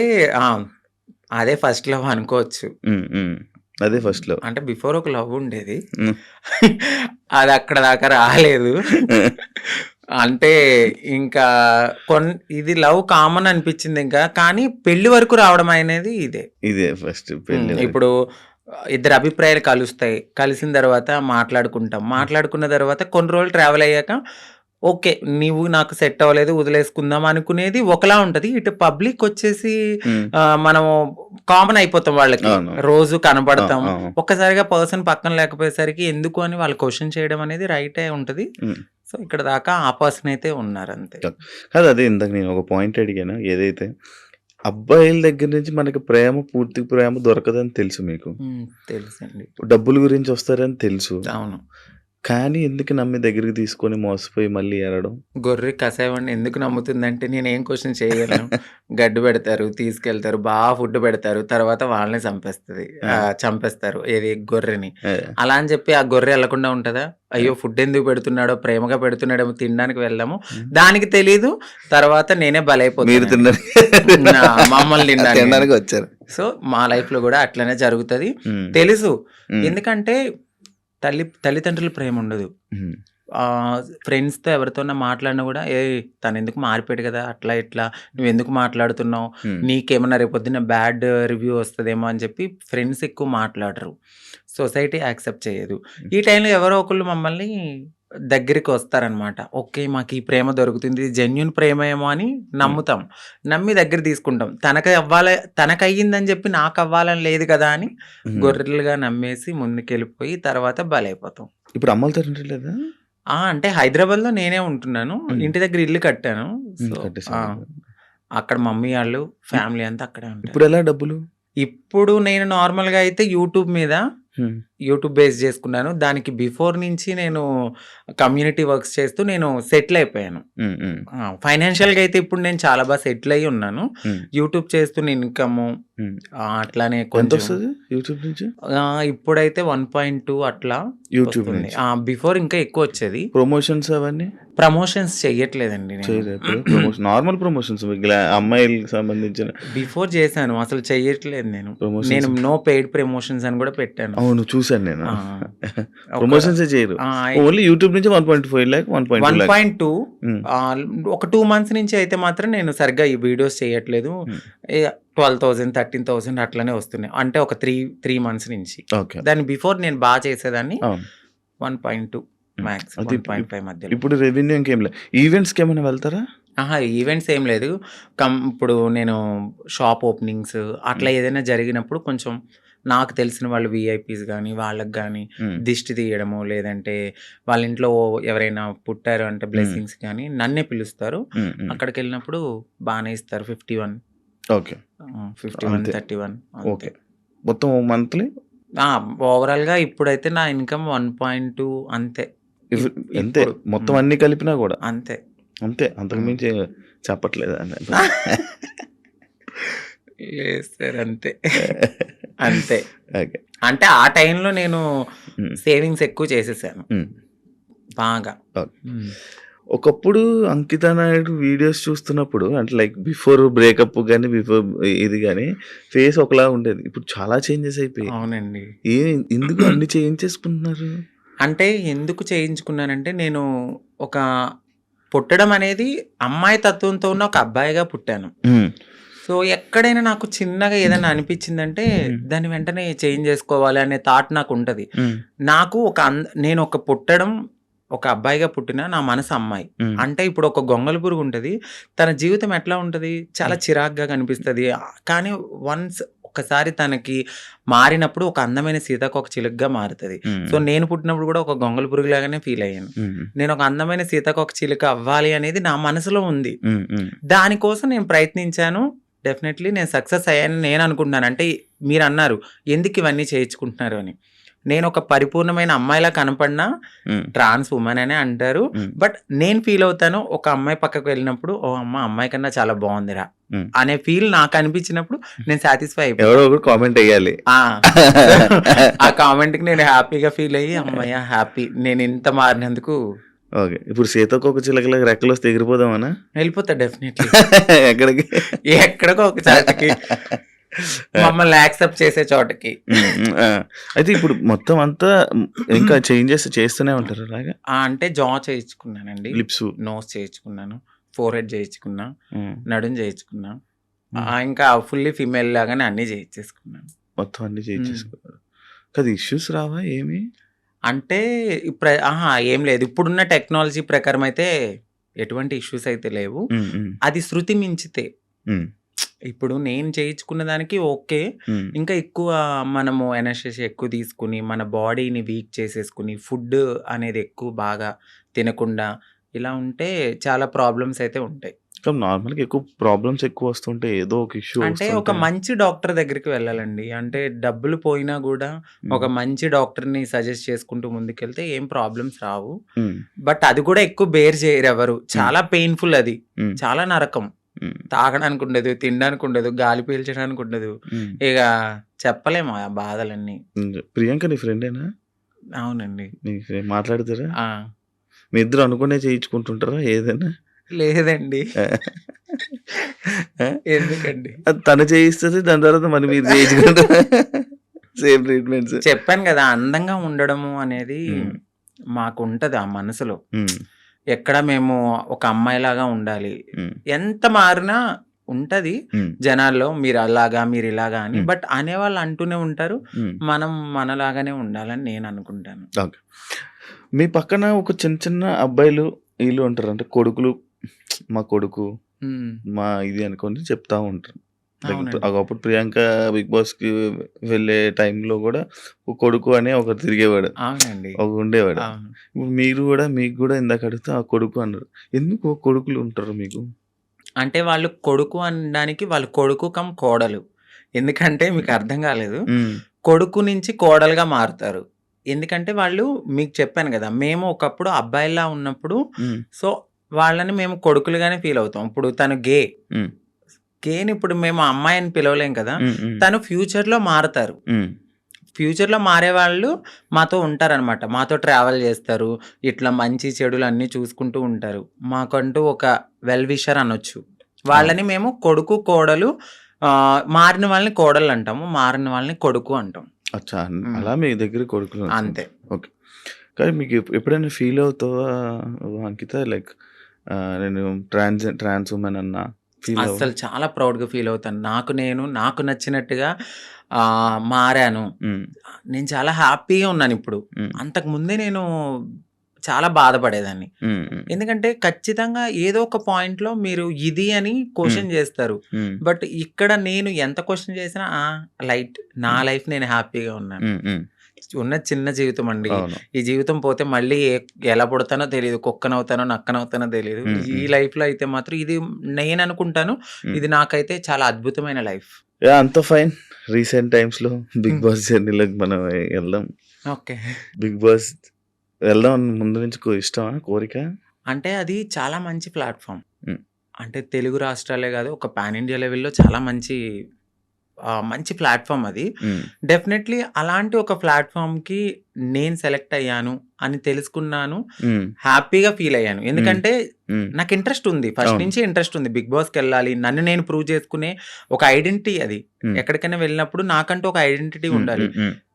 అదే ఫస్ట్ లవ్ అనుకోవచ్చు. హ్మ్. హ్మ్. అదే ఫస్ట్ లవ్. అంటే బిఫోర్ ఒక లవ్ ఉండేది. హ్మ్. అది అక్కడ దాకా రాలేదు. అంటే ఇంకా ఇది లవ్ కామన్ అనిపించింది ఇంకా. కానీ పెళ్లి వరకు రావడం అనేది ఇదే. ఇదే ఫస్ట్ పెళ్లి వరకు. ఇప్పుడు ఇద్దరు అభిప్రాయాలు కలుస్తాయి. కలిసిన తర్వాత మాట్లాడుకుంటాం. మాట్లాడుకున్న తర్వాత కొన్ని రోజులు ట్రావెల్ అయ్యాక ఓకే, నీవు నాకు సెట్ అవ్వలేదు వదిలేసుకుందాం అనుకునేది ఒకలా ఉంటది. ఇటు పబ్లిక్ వచ్చేసి ఉమ్, మనము కామన్ అయిపోతాం వాళ్ళకి. అవును. రోజు కనబడతాం. ఆ, ఆ. ఒక్కసారిగా పర్సన్ పక్కన లేకపోయేసరికి ఎందుకు అని వాళ్ళు క్వశ్చన్ చేయడం అనేది రైటే ఉంటది. ఉమ్. సో ఇక్కడ దాకా ఆ పర్సన్ అయితే ఉన్నారు అంతే. కాదు, అదే ఇందాక నేను ఒక పాయింట్ అడిగాను. ఏదైతే అబ్బాయిల దగ్గర నుంచి మనకి ప్రేమ, పూర్తి ప్రేమ దొరకదని తెలుసు మీకు. తెలుసండి. డబ్బుల గురించి వస్తారని తెలుసు. అవును. కానీ ఎందుకు నమ్మి దగ్గరికి తీసుకొని మోసపోయి మళ్ళీ ఏడడం? గొర్రె కసాయవాడిని ఎందుకు నమ్ముతుందంటే నేను ఏం క్వశ్చన్ చేయగలను. గడ్డి పెడతారు, తీసుకెళ్తారు, బాగా ఫుడ్ పెడతారు, తర్వాత వాళ్ళని చంపేస్తారు ఏది గొర్రెని. ఏ, అలా అని చెప్పి ఆ గొర్రె వెళ్లకుండా ఉంటదా? అయ్యో ఫుడ్ ఎందుకు పెడుతున్నాడో, ప్రేమగా పెడుతున్నాడేమో, తినడానికి వెళ్ళాము, దానికి తెలీదు. తర్వాత నేనే మీరు బలైపోతాను. తిన్నారు మమ్మల్ని తినడానికి. తినడానికి వచ్చారు. సో మా లైఫ్ లో కూడా అట్లనే జరుగుతది. ఉమ్, తెలుసు. ఉమ్, ఎందుకంటే తల్లిదండ్రుల ప్రేమ ఉండదు. ఉమ్, ఫ్రెండ్స్తో ఎవరితోన్నా మాట్లాడినా కూడా తను ఎందుకు మారిపోయాడు కదా, అట్లా ఇట్లా నువ్వు ఎందుకు మాట్లాడుతున్నావు, ఉమ్, నీకేమన్నా రేపు పొద్దున్న బ్యాడ్ రివ్యూ వస్తుందేమో అని చెప్పి ఫ్రెండ్స్ ఎక్కువ మాట్లాడరు. సొసైటీ యాక్సెప్ట్ చేయదు. ఈ టైంలో ఎవరో ఒకళ్ళు మమ్మల్ని దగ్గరికి వస్తారనమాట. ఓకే, మాకు ఈ ప్రేమ దొరుకుతుంది, జెన్యున్ ప్రేమ ఏమో అని నమ్ముతాం. నమ్మి దగ్గర తీసుకుంటాం. తనకు అయ్యిందని చెప్పి నాకు అవ్వాలని లేదు కదా అని ఉమ్. గొర్రెలుగా నమ్మేసి ముందుకెళ్ళిపోయి తర్వాత బలైపోతాం. ఇప్పుడు అమ్మలతో ఇంటి లేదా? అంటే హైదరాబాద్ లో నేనే ఉంటున్నాను. ఇంటి దగ్గర ఇల్లు కట్టాను. సో కట్టేసారు. అక్కడ మమ్మీ వాళ్ళు ఫ్యామిలీ అంతా అక్కడే ఉంటారు. ఇప్పుడు ఎలా డబ్బులు? ఇప్పుడు నేను నార్మల్ గా అయితే యూట్యూబ్ మీద ఉమ్, యూట్యూబ్ బేస్ చేసుకున్నాను. దానికి బిఫోర్ నుంచి నేను కమ్యూనిటీ వర్క్స్ చేస్తూ నేను సెటిల్ అయిపోయాను. ఉమ్, ఉమ్, ఫైనాన్షియల్ గా అయితే ఇప్పుడు నేను చాలా బాగా సెటిల్ అయ్యి ఉన్నాను. ఉమ్, యూట్యూబ్ చేస్తున్న ఇన్కమ్ ఉమ్. అట్లానే ఎంత కొంచెం వస్తుంది యూట్యూబ్ నుంచి? ఇప్పుడైతే 1.2 అట్లా యూట్యూబ్ వస్తుంది. నుంచి బిఫోర్ ఇంకా ఎక్కువ వచ్చేది. ప్రమోషన్స్ అవన్నీ ప్రమోషన్స్ చెయ్యట్లేదండి నేను. చేయలేదు. ప్రమోషన్ నార్మల్ ప్రమోషన్స్ అమ్మాయిలకు సంబంధించిన బిఫోర్ చేశాను, అసలు చెయ్యట్లేదు నేను. ప్రమోషన్స్. నేను నో పెయిడ్ ప్రమోషన్స్ అని కూడా పెట్టాను. అవును, చూసాను నేను. ఆ, ప్రమోషన్స్ చేయరు. ఆ, ఓన్లీ యూట్యూబ్ నుంచి 1.5 lakh 1.2 lakh. 1.2 ఒక 2 months నుంచి అయితే మాత్రం నేను సరిగ్గా ఈ వీడియోస్ చేయట్లేదు. 12,000 13,000 అట్లనే వస్తున్నాయి. అంటే ఒక 3 months నుంచి. ఓకే. దాని బిఫోర్ నేను బాగా చేసేదాన్ని. అవును. 1.2 మ్యాక్స్, అది 1.5 మధ్యలో. ఇప్పుడు రెవెన్యూ ఇంకేం లేదు. ఈవెంట్స్కి ఏమైనా వెళ్తారా? ఈవెంట్స్ ఏం లేదు. ఇప్పుడు నేను షాప్ ఓపెనింగ్స్ అట్లా ఏదైనా జరిగినప్పుడు కొంచెం నాకు తెలిసిన వాళ్ళు విఐపీస్ కానీ వాళ్ళకి కానీ దిష్టి తీయడము, లేదంటే వాళ్ళ ఇంట్లో ఎవరైనా పుట్టారు అంటే బ్లెస్సింగ్స్ కానీ నన్నే పిలుస్తారు. అక్కడికి వెళ్ళినప్పుడు బాగానే ఇస్తారు. 51, ఓకే, 51, అంతే. 31. ఓకే. మొత్తం మంత్లీ ఓవరాల్ గా ఇప్పుడైతే నా ఇన్కమ్ 1.2 అంతే. అంతే మొత్తం అన్ని కలిపినా కూడా అంతే. అంతే, అంతకు మించి చెప్పట్లేదు. లేదు సార్, అంతే అంతే. ఓకే. అంటే ఆ టైంలో నేను సేవింగ్స్ ఎక్కువ చేసేసాను బాగా. ఒకప్పుడు అంకిత నాయుడు వీడియోస్ చూస్తున్నప్పుడు అంటే లైక్ బిఫోర్ బ్రేకప్ కానీ బిఫోర్ ఇది కానీ ఫేస్ ఒకలా ఉండేది. ఇప్పుడు చాలా చేంజెస్ అయిపోయాయి. అవునండి. ఎందుకు అన్ని చేంజ్ చేసుకుంటున్నారు? అంటే ఎందుకు చేయించుకున్నానంటే నేను ఒక పుట్టడం అనేది అమ్మాయి తత్వంతో ఉన్న ఒక అబ్బాయిగా పుట్టాను. సో ఎక్కడైనా నాకు చిన్నగా ఏదైనా అనిపించిందంటే దాన్ని వెంటనే చేంజ్ చేసుకోవాలి అనే థాట్ నాకు ఉంటది. నాకు నేను ఒక పుట్టడం ఒక అబ్బాయిగా పుట్టిన నా మనసు అమ్మాయి. అంటే ఇప్పుడు ఒక గొంగళి పురుగు ఉంటది, తన జీవితం ఎట్లా ఉంటది, చాలా చిరాగ్గా కనిపిస్తుంది. కానీ వన్స్ ఒకసారి తనకి మారినప్పుడు ఒక అందమైన సీతాకోక చిలుకగా మారుతుంది. సో నేను పుట్టినప్పుడు కూడా ఒక గొంగళి పురుగు లాగానే ఫీల్ అయ్యాను. నేను ఒక అందమైన సీతాకోక చిలుక అవ్వాలి అనేది నా మనసులో ఉంది. దానికోసం నేను ప్రయత్నించాను. డెఫినెట్లీ నేను సక్సెస్ అయ్యాను నేను అనుకుంటున్నాను. అంటే మీరు అన్నారు ఎందుకు ఇవన్నీ చేయించుకుంటున్నారు అని. నేను ఒక పరిపూర్ణమైన అమ్మాయిలా కనపడినా ట్రాన్స్ ఉమెన్ అనే అంటారు. బట్ నేను ఫీల్ అవుతాను ఒక అమ్మాయి పక్కకు వెళ్ళినప్పుడు ఓ అమ్మాయి కన్నా చాలా బాగుందిరా అనే ఫీల్ నాకు అనిపించినప్పుడు నేను సాటిస్ఫై అయిపోయాను. కామెంట్ అయ్యాలి. ఆ కామెంట్ కి నేను హ్యాపీగా ఫీల్ అయ్యి అమ్మాయి హ్యాపీ నేను ఇంత మారినందుకు. ఓకే. ఇప్పుడు సీతాకోక చిలకలకు రెక్కలు వస్తే ఎగిరిపోదామనా? వెళ్ళిపోతా డెఫినెట్లీ. ఎక్కడికి? ఎక్కడికో ఒక చాటకి. మమ్మల్ని యాక్సెప్ట్ చేసే చోటకి. అయితే ఇప్పుడు మొత్తం అంతా ఇంకా చేంజెస్ చేస్తూనే ఉంటారు అలాగా? అంటే జా చేయించుకున్నానండి, లిప్స్. నోస్ చేయించుకున్నాను, ఫోర్ హెడ్ చేయించుకున్నా, నడుం చేయించుకున్నా, ఇంకా ఫుల్లీ ఫీమేల్ లాగానే అన్ని చేయించేసుకున్నాను. మొత్తం అన్ని చేయించేసుకున్నారు కదా. ఇష్యూస్ రావా ఏమి? అంటే ఏం లేదు, ఇప్పుడున్న టెక్నాలజీ ప్రకారం అయితే ఎటువంటి ఇష్యూస్ అయితే లేవు. అది శృతి మించితే, ఇప్పుడు నేను చేయించుకున్న దానికి ఓకే, ఇంకా ఎక్కువ మనము ఎనర్జీ ఎక్కువ తీసుకుని మన బాడీని వీక్ చేసేసుకుని ఫుడ్ అనేది ఎక్కువ బాగా తినకుండా ఇలా ఉంటే చాలా ప్రాబ్లమ్స్ అయితే ఉంటాయి. నార్మల్గా ఎక్కువ ప్రాబ్లమ్స్ ఎక్కువ వస్తుంటే ఏదో ఒక ఇష్యూ అంటే ఒక మంచి డాక్టర్ దగ్గరికి వెళ్ళాలండి. అంటే డబ్బులు పోయినా కూడా ఒక మంచి డాక్టర్ని సజెస్ట్ చేసుకుంటూ ముందుకెళ్తే ఏం ప్రాబ్లమ్స్ రావు. బట్ అది కూడా ఎక్కువ బేర్ చేయరు ఎవరు. చాలా పెయిన్ఫుల్, అది చాలా నరకం. తాగడానికి ఉండదు, తినడానికి ఉండదు, గాలి పీల్చడానికి ఉండదు, ఇక చెప్పలేము ఆ బాధలన్నీ. ప్రియాంక నీ ఫ్రెండేనా? అవునండి. మాట్లాడతారా? మీ ఇద్దరు అనుకునే చేయించుకుంటుంటారా ఏదైనా? లేదండి. ఎందుకండి? తను చేయిస్తుంది, దాని తర్వాత మరి మీరు చేయించుకుంటారా? Same treatments. చెప్పాను కదా, అందంగా ఉండడము అనేది మాకు ఉంటది ఆ మనసులో. ఎక్కడ మేము ఒక అమ్మాయిలాగా ఉండాలి, ఎంత మారినా ఉంటది జనాల్లో, మీరు అలాగా మీరు ఇలాగా అని. బట్ అనేవాళ్ళు అంటూనే ఉంటారు, మనం మనలాగానే ఉండాలని నేను అనుకుంటాను. ఓకే. మీ పక్కన ఒక చిన్న చిన్న అబ్బాయిలు వీళ్ళు ఉంటారు, అంటే కొడుకులు, మా కొడుకు మా ఇది అనుకొని చెప్తా ఉంటారు. ఒకప్పుడు ప్రియాంక బిగ్ బాస్ కి వెళ్ళే టైంలో కూడా ఒక కొడుకు అనే ఒకరు తిరిగేవాడు, ఒక ఉండేవాడు. ఇప్పుడు మీరు కూడా, మీకు కూడా ఇందాక అడిగితే ఆ కొడుకు అన్నారు. ఎందుకు కొడుకులు ఉంటారు మీకు? అంటే వాళ్ళు కొడుకు అనడానికి వాళ్ళు కొడుకు కమ్ కోడలు. ఎందుకంటే మీకు అర్థం కాలేదు, కొడుకు నుంచి కోడలుగా మారుతారు. ఎందుకంటే వాళ్ళు, మీకు చెప్పాను కదా, మేము ఒకప్పుడు అబ్బాయిలా ఉన్నప్పుడు సో వాళ్ళని మేము కొడుకులుగానే ఫీల్ అవుతాం. ఇప్పుడు తను గేని ఇప్పుడు మేము అమ్మాయిని పిలవలేం కదా, తను ఫ్యూచర్ లో మారుతారు. ఫ్యూచర్ లో మారే వాళ్ళు మాతో ఉంటారనమాట, మాతో ట్రావెల్ చేస్తారు, ఇట్లా మంచి చెడులు అన్ని చూసుకుంటూ ఉంటారు. మాకంటూ ఒక వెల్ విషర్ అనొచ్చు. వాళ్ళని మేము కొడుకు కోడలు, మారిన వాళ్ళని కోడలు అంటాము, మారిన వాళ్ళని కొడుకు అంటాం. అచ్చా, అలా మీ దగ్గర కొడుకులు అంతే. ఓకే. కానీ మీకు ఎప్పుడైనా ఫీల్ అవుతావా అంకిత, లైక్ నేను ట్రాన్స్ ఉమెన్ అన్నా? అసలు చాలా ప్రౌడ్గా ఫీల్ అవుతాను. నాకు నచ్చినట్టుగా మారాను, నేను చాలా హ్యాపీగా ఉన్నాను ఇప్పుడు. అంతకు ముందే నేను చాలా బాధపడేదాన్ని. ఎందుకంటే ఖచ్చితంగా ఏదో ఒక పాయింట్ లో మీరు ఇది అని క్వశ్చన్ చేస్తారు. బట్ ఇక్కడ నేను ఎంత క్వశ్చన్ చేసినా లైట్, నా లైఫ్ నేను హ్యాపీగా ఉన్నాను. ఉన్న చిన్న జీవితం అండి, ఈ జీవితం పోతే మళ్ళీ ఎలా పుడతానో తెలియదు, కుక్కనవుతానో నక్కనవుతానో తెలియదు. ఈ లైఫ్ లో అయితే మాత్రం ఇది నేను అనుకుంటాను, ఇది నాకైతే చాలా అద్భుతమైన లైఫ్. అంత ఫైన్. రీసెంట్ టైమ్స్ లో బిగ్ బాస్ జర్నీలోకి మనం వెళ్దాం. ఓకే. బిగ్ బాస్ వెళ్దాం ముందు నుంచి ఇష్టమా, కోరిక? అంటే అది చాలా మంచి ప్లాట్ఫామ్. అంటే తెలుగు రాష్ట్రాలే కాదు, ఒక పాన్ ఇండియా లెవెల్లో చాలా మంచి ప్లాట్ఫామ్ అది. డెఫినెట్లీ అలాంటి ఒక ప్లాట్ఫామ్ కి నేను సెలెక్ట్ అయ్యాను అని తెలుసుకున్నాను, హ్యాపీగా ఫీల్ అయ్యాను. ఎందుకంటే నాకు ఇంట్రెస్ట్ ఉంది, ఫస్ట్ నుంచి ఇంట్రెస్ట్ ఉంది, బిగ్ బాస్కి వెళ్ళాలి, నన్ను నేను ప్రూవ్ చేసుకునే ఒక ఐడెంటిటీ. అది ఎక్కడికైనా వెళ్ళినప్పుడు నాకంటూ ఒక ఐడెంటిటీ ఉండాలి.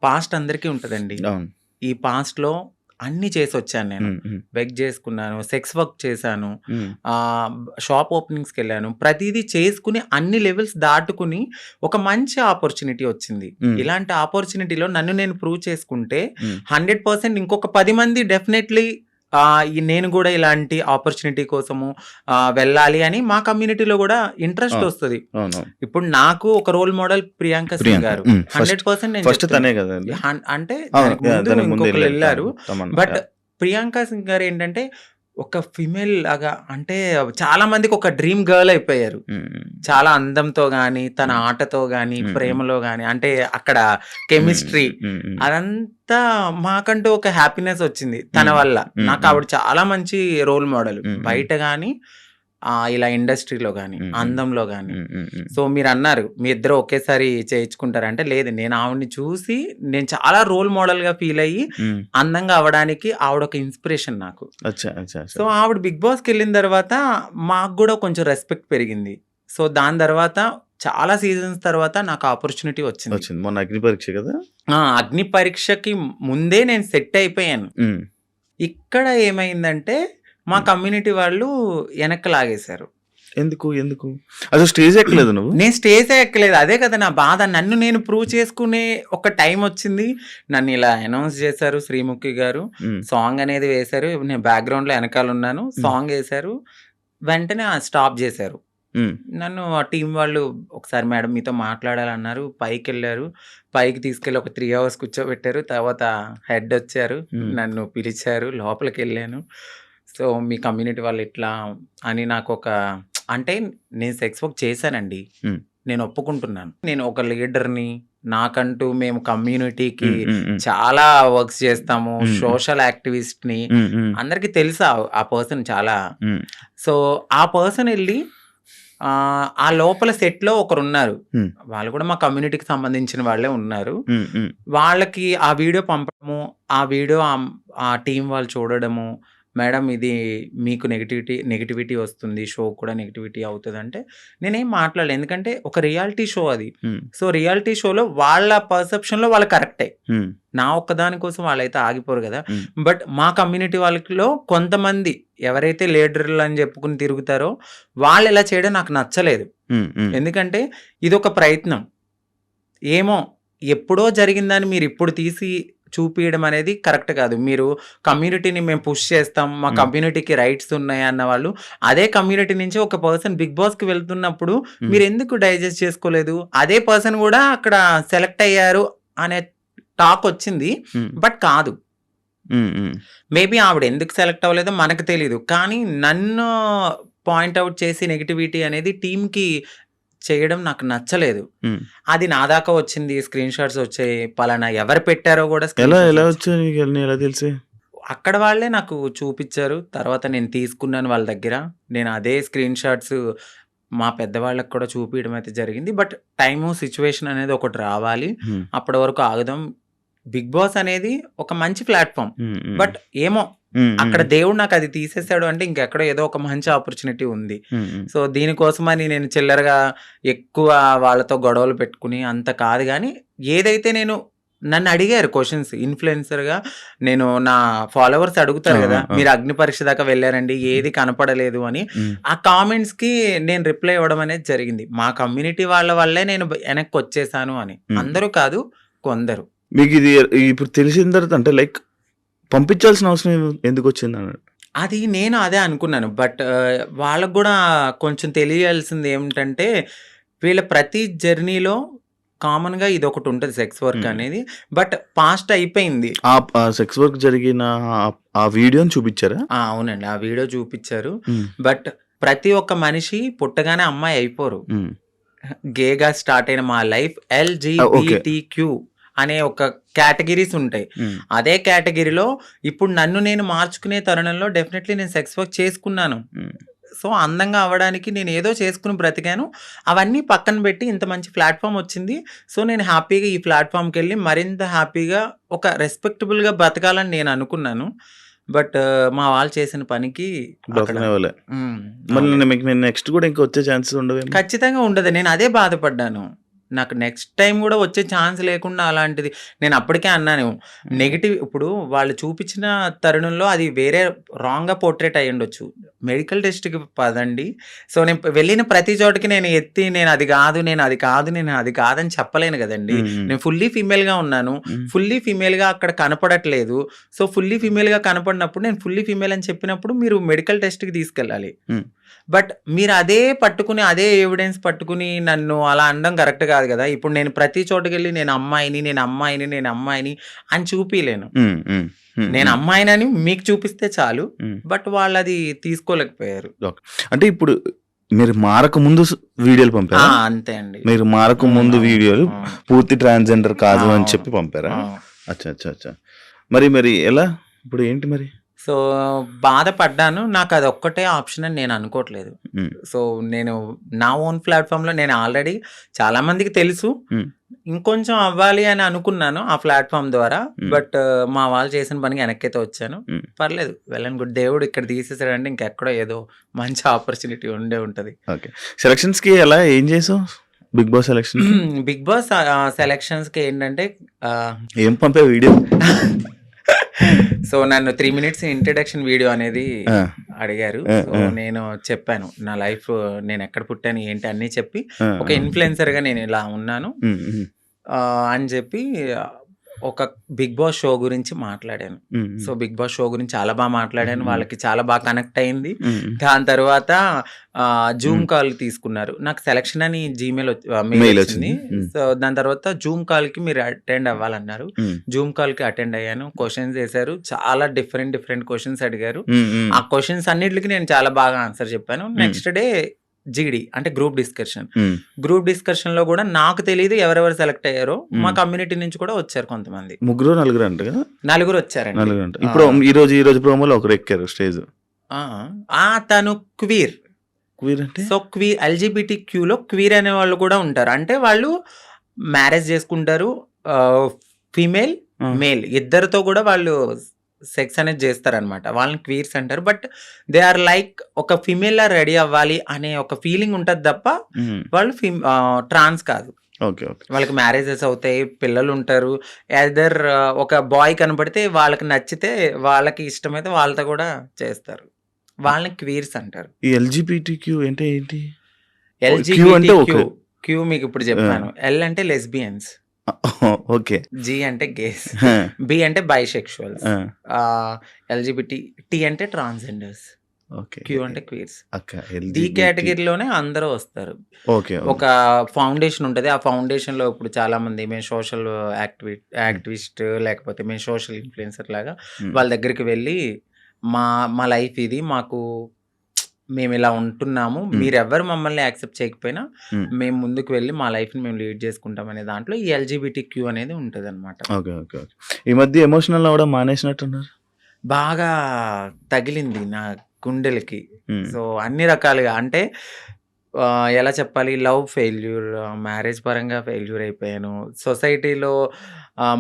పాస్ట్ అందరికీ ఉంటదండి. ఈ పాస్ట్ లో అన్ని చేసి వచ్చాను నేను. బెగ్ చేసుకున్నాను, సెక్స్ వర్క్ చేశాను, షాప్ ఓపెనింగ్స్కి వెళ్ళాను, ప్రతిదీ చేసుకుని అన్ని లెవెల్స్ దాటుకుని ఒక మంచి ఆపర్చునిటీ వచ్చింది. ఇలాంటి ఆపర్చునిటీలో నన్ను నేను ప్రూవ్ చేసుకుంటే 100% ఇంకొక 10 మంది డెఫినెట్లీ నేను కూడా ఇలాంటి ఆపర్చునిటీ కోసము వెళ్ళాలి అని మా కమ్యూనిటీలో కూడా ఇంట్రెస్ట్ వస్తుంది. ఇప్పుడు నాకు ఒక రోల్ మోడల్ ప్రియాంక సింగ్ గారు 100%. అంటే ఇంకొకరు వెళ్ళారు, బట్ ప్రియాంక సింగ్ గారు ఏంటంటే ఒక ఫిమేల్ లాగా, అంటే చాలా మందికి ఒక డ్రీమ్ గర్ల్ అయిపోయారు. చాలా అందంతో గాని, తన ఆటతో గాని, ప్రేమలో గాని, అంటే అక్కడ కెమిస్ట్రీ అదంతా మాకంటూ ఒక హ్యాపీనెస్ వచ్చింది తన వల్ల. నాకు ఆవిడ చాలా మంచి రోల్ మోడల్, బయట గాని ఇలా ఇండస్ట్రీలో గాని, అందంలో గాని. సో మీరు అన్నారు మీ ఇద్దరు ఒకేసారి చేయించుకుంటారంటే, లేదు, నేను ఆవిడని చూసి నేను చాలా రోల్ మోడల్ గా ఫీల్ అయ్యి అందంగా అవడానికి ఆవిడ ఒక ఇన్స్పిరేషన్ నాకు. సో ఆవిడ బిగ్ బాస్కి వెళ్ళిన తర్వాత మాకు కూడా కొంచెం రెస్పెక్ట్ పెరిగింది. సో దాని తర్వాత చాలా సీజన్స్ తర్వాత నాకు ఆపర్చునిటీ వచ్చింది. వచ్చింది. మొన్న అగ్ని పరీక్ష కదా! అగ్ని పరీక్షకి ముందే నేను సెట్ అయిపోయాను. హ్మ్. ఇక్కడ ఏమైందంటే మా కమ్యూనిటీ వాళ్ళు వెనక్కి లాగేశారు. ఎందుకు? అసలు స్టేజ్ ఎక్కలేదు నువ్వు? నేను స్టేజే ఎక్కలేదు. అదే కదా నా బాధ. నన్ను నేను ప్రూవ్ చేసుకునే ఒక టైం వచ్చింది. నన్ను ఇలా అనౌన్స్ చేశారు శ్రీముఖి గారు. సాంగ్ అనేది వేశారు. నేను బ్యాక్గ్రౌండ్లో వెనకాల ఉన్నాను. సాంగ్ వేశారు. వెంటనే స్టాప్ చేశారు. నన్ను ఆ టీం వాళ్ళు ఒకసారి మేడం మీతో మాట్లాడాలన్నారు. పైకి వెళ్ళారు. పైకి తీసుకెళ్ళి ఒక 3 hours కూర్చోబెట్టారు. తర్వాత హెడ్ వచ్చారు. నన్ను పిలిచారు. లోపలికి వెళ్ళాను. సో మీ కమ్యూనిటీ వాళ్ళు ఇట్లా అని నాకు ఒక అంటే నేను సెక్స్ వర్క్ చేశానండి. నేను ఒప్పుకుంటున్నాను. నేను ఒక లీడర్ని. నాకంటూ మేము కమ్యూనిటీకి చాలా వర్క్స్ చేస్తాము. సోషల్ యాక్టివిస్ట్ని. అందరికీ తెలుసా ఆ పర్సన్ చాలా. సో ఆ పర్సన్ వెళ్ళి ఆ లోపల సెట్లో ఒకరున్నారు. వాళ్ళు కూడా మా కమ్యూనిటీకి సంబంధించిన వాళ్ళే ఉన్నారు. వాళ్ళకి ఆ వీడియో పంపడము, ఆ వీడియో ఆ టీం వాళ్ళు చూడడము, మేడం ఇది మీకు నెగిటివిటీ వస్తుంది, షో కూడా నెగిటివిటీ అవుతుంది అంటే నేనేం మాట్లాడలేదు. ఎందుకంటే ఒక రియాలిటీ షో అది. సో రియాలిటీ షోలో వాళ్ళ పర్సెప్షన్లో వాళ్ళు కరెక్టే. నా ఒక్కదాని కోసం వాళ్ళైతే ఆగిపోరు కదా. బట్ మా కమ్యూనిటీ వాళ్ళలో కొంతమంది ఎవరైతే లీడర్లు అని చెప్పుకుని తిరుగుతారో వాళ్ళు ఇలా చేయడం నాకు నచ్చలేదు. ఎందుకంటే ఇది ఒక ప్రయత్నం. ఏమో ఎప్పుడో జరిగిందని మీరు ఇప్పుడు తీసి చూపించడం అనేది కరెక్ట్ కాదు. మీరు కమ్యూనిటీని మేము పుష్ చేస్తాం, మా కమ్యూనిటీకి రైట్స్ ఉన్నాయి అన్న వాళ్ళు అదే కమ్యూనిటీ నుంచి ఒక పర్సన్ బిగ్ బాస్కి వెళ్తున్నప్పుడు మీరు ఎందుకు డైజెస్ట్ చేసుకోలేదు? అదే పర్సన్ కూడా అక్కడ సెలెక్ట్ అయ్యారు అనే టాక్ వచ్చింది. బట్ కాదు. మేబీ ఆవిడ ఎందుకు సెలెక్ట్ అవ్వలేదో మనకు తెలీదు. కానీ నన్ను పాయింట్అవుట్ చేసి నెగిటివిటీ అనేది టీంకి చేయడం నాకు నచ్చలేదు. అది నా దాకా వచ్చింది. స్క్రీన్ షాట్స్ వచ్చాయి. పలానా ఎవరు పెట్టారో కూడా ఎలా వచ్చాయి ఎలా తెలిసి? అక్కడ వాళ్ళే నాకు చూపించారు. తర్వాత నేను తీసుకున్నాను వాళ్ళ దగ్గర. నేను అదే స్క్రీన్ షాట్స్ మా పెద్దవాళ్ళకి కూడా చూపించడం అయితే జరిగింది. బట్ టైము సిచ్యువేషన్ అనేది ఒకటి రావాలి. అప్పటి వరకు ఆగుదాం. బిగ్ బాస్ అనేది ఒక మంచి ప్లాట్ఫామ్. బట్ ఏమో అక్కడ దేవుడు నాకు అది తీసేసాడు అంటే ఇంకెక్కడో ఏదో ఒక మంచి ఆపర్చునిటీ ఉంది. సో దీనికోసమని నేను చిల్లరగా ఎక్కువ వాళ్ళతో గొడవలు పెట్టుకుని అంత కాదు. కానీ ఏదైతే నన్ను అడిగారు క్వశ్చన్స్ ఇన్ఫ్లుయెన్సర్గా, నేను నా ఫాలోవర్స్ అడుగుతారు కదా మీరు అగ్ని పరీక్ష దాకా వెళ్ళారండి ఏది కనపడలేదు అని. ఆ కామెంట్స్కి నేను రిప్లై ఇవ్వడం అనేది జరిగింది. మా కమ్యూనిటీ వాళ్ళ వల్లే నేను వెనక్కి వచ్చేసాను అని. అందరూ కాదు, కొందరు. మీకు ఇది ఇప్పుడు తెలిసిన తర్వాత అంటే లైక్ పంపించాల్సిన అవసరం ఎందుకు వచ్చింది అన్నాడు? అది నేను అదే అనుకున్నాను. బట్ వాళ్ళకు కూడా కొంచెం తెలియాల్సింది ఏమిటంటే వీళ్ళ ప్రతి జర్నీలో కామన్గా ఇది ఒకటి ఉంటుంది సెక్స్ వర్క్ అనేది. బట్ పాస్ట్ అయిపోయింది. ఆ సెక్స్ వర్క్ జరిగిన ఆ వీడియోని చూపించారా? అవునండి, ఆ వీడియో చూపించారు. బట్ ప్రతి ఒక్క మనిషి పుట్టగానే అమ్మాయి అయిపోరు. గేగా స్టార్ట్ అయిన మా లైఫ్ LGBTQ అనే ఒక కేటగిరీస్ ఉంటాయి. అదే కేటగిరీలో ఇప్పుడు నన్ను నేను మార్చుకునే తరుణంలో డెఫినెట్లీ నేను సెక్స్ వర్క్ చేసుకున్నాను. సో అందంగా అవ్వడానికి నేను ఏదో చేసుకుని బ్రతికాను. అవన్నీ పక్కన పెట్టి ఇంత మంచి ప్లాట్ఫామ్ వచ్చింది. సో నేను హ్యాపీగా ఈ ప్లాట్ఫామ్కి వెళ్ళి మరింత హ్యాపీగా ఒక రెస్పెక్టబుల్గా బ్రతకాలని నేను అనుకున్నాను. బట్ మా వాళ్ళు చేసిన పనికి నెక్స్ట్ కూడా ఇంకా వచ్చే ఛాన్సెస్ ఉండవు? ఖచ్చితంగా ఉండదు. నేను అదే బాధపడ్డాను. నాకు నెక్స్ట్ టైం కూడా వచ్చే ఛాన్స్ లేకుండా అలాంటిది నేను అప్పటికే అన్నాను. నెగిటివ్ ఇప్పుడు వాళ్ళు చూపించిన తరుణంలో అది వేరే రాంగ్గా పోర్ట్రేట్ అయ్యి ఉండొచ్చు. మెడికల్ టెస్ట్కి పదండి. సో నేను వెళ్ళిన ప్రతి చోటకి నేను ఎత్తి నేను అది కాదని చెప్పలేను కదండి. నేను ఫుల్లీ ఫీమేల్గా ఉన్నాను. ఫుల్లీ ఫీమేల్గా అక్కడ కనపడట్లేదు. సో ఫుల్లీ ఫీమేల్గా కనపడినప్పుడు నేను ఫుల్లీ ఫీమేల్ అని చెప్పినప్పుడు మీరు మెడికల్ టెస్ట్కి తీసుకెళ్ళాలి. బట్ మీరు అదే పట్టుకుని అదే ఎవిడెన్స్ పట్టుకుని నన్ను అలా అనడం కరెక్ట్ కాదు కదా. ఇప్పుడు నేను ప్రతి చోటుకి వెళ్ళి నేను అమ్మాయిని అని చూపించలేను. నేను అమ్మాయినని మీకు చూపిస్తే చాలు. బట్ వాళ్ళు అది తీసుకోలేకపోయారు. అంటే ఇప్పుడు మీరు మారక ముందు వీడియోలు పంపారా? అంతే అండి. మీరు మారక ముందు వీడియోలు పూర్తి ట్రాన్స్జెండర్ కాదు అని చెప్పి పంపారా? అచ్చా. మరి ఎలా ఇప్పుడు ఏంటి మరి? సో బాధపడ్డాను. నాకు అది ఒక్కటే ఆప్షన్ అని నేను అనుకోవట్లేదు. సో నేను నా ఓన్ ప్లాట్ఫామ్లో నేను ఆల్రెడీ చాలా మందికి తెలుసు. ఇంకొంచెం అవ్వాలి అని అనుకున్నాను ఆ ప్లాట్ఫామ్ ద్వారా. బట్ మా వాళ్ళు చేసిన పనికి వెనక్కైతే వచ్చాను. పర్లేదు, వెళ్ళని గుడ్. దేవుడు ఇక్కడ తీసేసాడంటే ఇంకెక్కడో ఏదో మంచి ఆపర్చునిటీ ఉండే ఉంటుంది. ఓకే. సెలక్షన్స్కి ఎలా ఏం చేసావు? Bigg Boss selection Bigg Boss సెలక్షన్స్కి ఏంటంటే ఏం పంపే వీడియో? సో నన్ను 3 minutes ఇంట్రడక్షన్ వీడియో అనేది ఆ, అడిగారు. ఆ, సో ఆ, నేను చెప్పాను నా లైఫ్, నేను ఎక్కడ పుట్టాను ఏంటి అన్నీ చెప్పి, ఆ, ఒక ఆ. ఇన్ఫ్లుయెన్సర్గా నేను ఇలా ఉన్నాను ఉమ్, ఉమ్, అని చెప్పి ఒక బిగ్ బాస్ షో గురించి మాట్లాడాను. ఉమ్, సో బిగ్ బాస్ షో గురించి చాలా బాగా మాట్లాడాను, వాళ్ళకి చాలా బాగా కనెక్ట్ అయింది. ఉమ్, ఉమ్. దాని తర్వాత జూమ్ కాల్ తీసుకున్నారు. నాకు సెలక్షన్ అని మెయిల్ మెయిల్ వచ్చింది. వచ్చింది. సో దాని తర్వాత జూమ్ కాల్కి మీరు అటెండ్ అవ్వాలన్నారు. జూమ్ కాల్కి అటెండ్ అయ్యాను. క్వశ్చన్స్ వేశారు, చాలా డిఫరెంట్ క్వశ్చన్స్ అడిగారు. ఆ క్వశ్చన్స్ అన్నిటికి నేను చాలా బాగా ఆన్సర్ చెప్పాను. నెక్స్ట్ డే జీడి అంటే గ్రూప్ డిస్కషన్ లో కూడా నాకు తెలియదు ఎవరెవరు సెలెక్ట్ అయ్యారో, మా కమ్యూనిటీ నుంచి కూడా వచ్చారు కొంతమంది, ముగ్గురు నలుగురు అంట కదా? 4 వచ్చారండి. నలుగురు అంట. ఇప్పుడు ఈ రోజు ప్రోమోలో ఒకరు ఎక్కారు స్టేజ్. తను క్వీర్. క్వీర్ అంటే సో క్వీర్ ఎల్జిబిటి క్యూలో క్వీర్ అనే వాళ్ళు కూడా ఉంటారు. అంటే వాళ్ళు మ్యారేజ్ చేసుకుంటారు, ఫీమేల్ మేల్ ఇద్దరితో కూడా వాళ్ళు సెక్స్ అనేది చేస్తారనమాట. వాళ్ళని క్వీర్స్ అంటారు. బట్ దే ఆర్ లైక్ ఒక ఫీమేల్ లా రెడీ అవ్వాలి అనే ఒక ఫీలింగ్ ఉంటుంది తప్ప వాళ్ళు ట్రాన్స్ కాదు. Okay okay. వాళ్ళకి మ్యారేజెస్ అవుతాయి, పిల్లలు ఉంటారు. ఎదర్ ఒక బాయ్ కనపడితే వాళ్ళకి నచ్చితే, వాళ్ళకి ఇష్టమైతే వాళ్ళతో కూడా చేస్తారు. వాళ్ళని క్వీర్స్ అంటారు. ఈ ఎల్జిబిటిక్యూ అంటే ఏంటి? ఎల్జిబిటి క్యూ మీకు ఇప్పుడు చెప్పాను. ఎల్ అంటే లెస్బియన్స్, ఓకే, జి అంటే గేస్, బి అంటే బైసెక్షువల్స్, ఎల్జిబిటి టి అంటే ట్రాన్స్జెండర్స్, క్యూ అంటే క్వీర్స్. డి కేటగిరీలోనే అందరూ వస్తారు. ఒక ఫౌండేషన్ ఉంటుంది. ఆ ఫౌండేషన్ లో ఇప్పుడు చాలా మంది మేము సోషల్ యాక్టివిస్ట్ లేకపోతే మేము సోషల్ ఇన్ఫ్లుయెన్సర్ లాగా వాళ్ళ దగ్గరికి వెళ్ళి మా లైఫ్ ఇది, మేము ఇలా ఉంటున్నాము, మీరెవ్వరు మమ్మల్ని యాక్సెప్ట్ చేయకపోయినా మేము ముందుకు వెళ్ళి మా లైఫ్ని మేము లీడ్ చేసుకుంటాం అనే దాంట్లో ఈ ఎల్జిబిటి క్యూ అనేది ఉంటుంది అనమాట. ఈ మధ్య ఎమోషనల్ అవడం మానేసినట్టున్నారు. బాగా తగిలింది నా గుండెలకి. సో అన్ని రకాలుగా అంటే ఎలా చెప్పాలి, లవ్ ఫెయిల్యూర్, మ్యారేజ్ పరంగా ఫెయిల్యూర్ అయిపోయాను. సొసైటీలో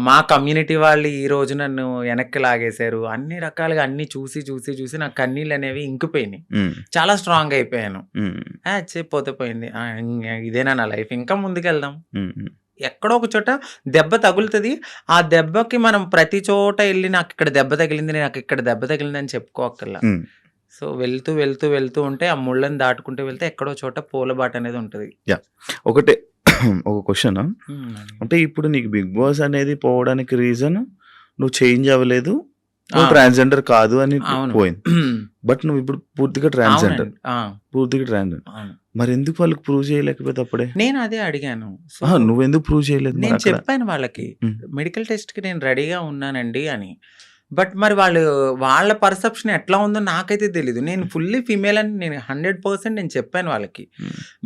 మా కమ్యూనిటీ వాళ్ళు ఈ రోజు నన్ను వెనక్కి లాగేశారు. అన్ని రకాలుగా అన్ని చూసి నా కన్నీళ్ళు అనేవి ఇంకిపోయినాయి. చాలా స్ట్రాంగ్ అయిపోయాను. పోతే పోయింది, ఇదేనా నా లైఫ్, ఇంకా ముందుకెళ్దాం. ఎక్కడో ఒక చోట దెబ్బ తగులుతుంది. ఆ దెబ్బకి మనం ప్రతి చోట వెళ్ళి నాకు ఇక్కడ దెబ్బ తగిలింది, నాకు ఇక్కడ దెబ్బ తగిలింది అని చెప్పుకోకల్లా. సో వెళ్తూ ఉంటే ఆ ముళ్ళని దాటుకుంటూ వెళ్తే ఎక్కడో చోట పూలబాట అనేది ఉంటుంది. ఒకటే ఒక క్వశ్చన్, అంటే ఇప్పుడు నీకు బిగ్ బాస్ అనేది పోవడానికి రీజన్ నువ్వు చేంజ్ అవ్వలేదు, నువ్వు ట్రాన్స్జెండర్ కాదు అని పోయింది. బట్ నువ్వు ఇప్పుడు పూర్తిగా ట్రాన్స్జెండర్. మరి ఎందుకు వాళ్ళకి ప్రూవ్ చేయలేకపోతే అప్పుడే? నేను అదే అడిగాను. నువ్వెందుకు ప్రూవ్ చేయలేదు? నేను చెప్పాను వాళ్ళకి, మెడికల్ టెస్ట్ కి నేను రెడీగా ఉన్నానండి అని. బట్ మరి వాళ్ళ పర్సెప్షన్ ఎట్లా ఉందో నాకైతే తెలీదు. నేను ఫుల్లీ ఫీమేల్ అని నేను 100% నేను చెప్పాను వాళ్ళకి.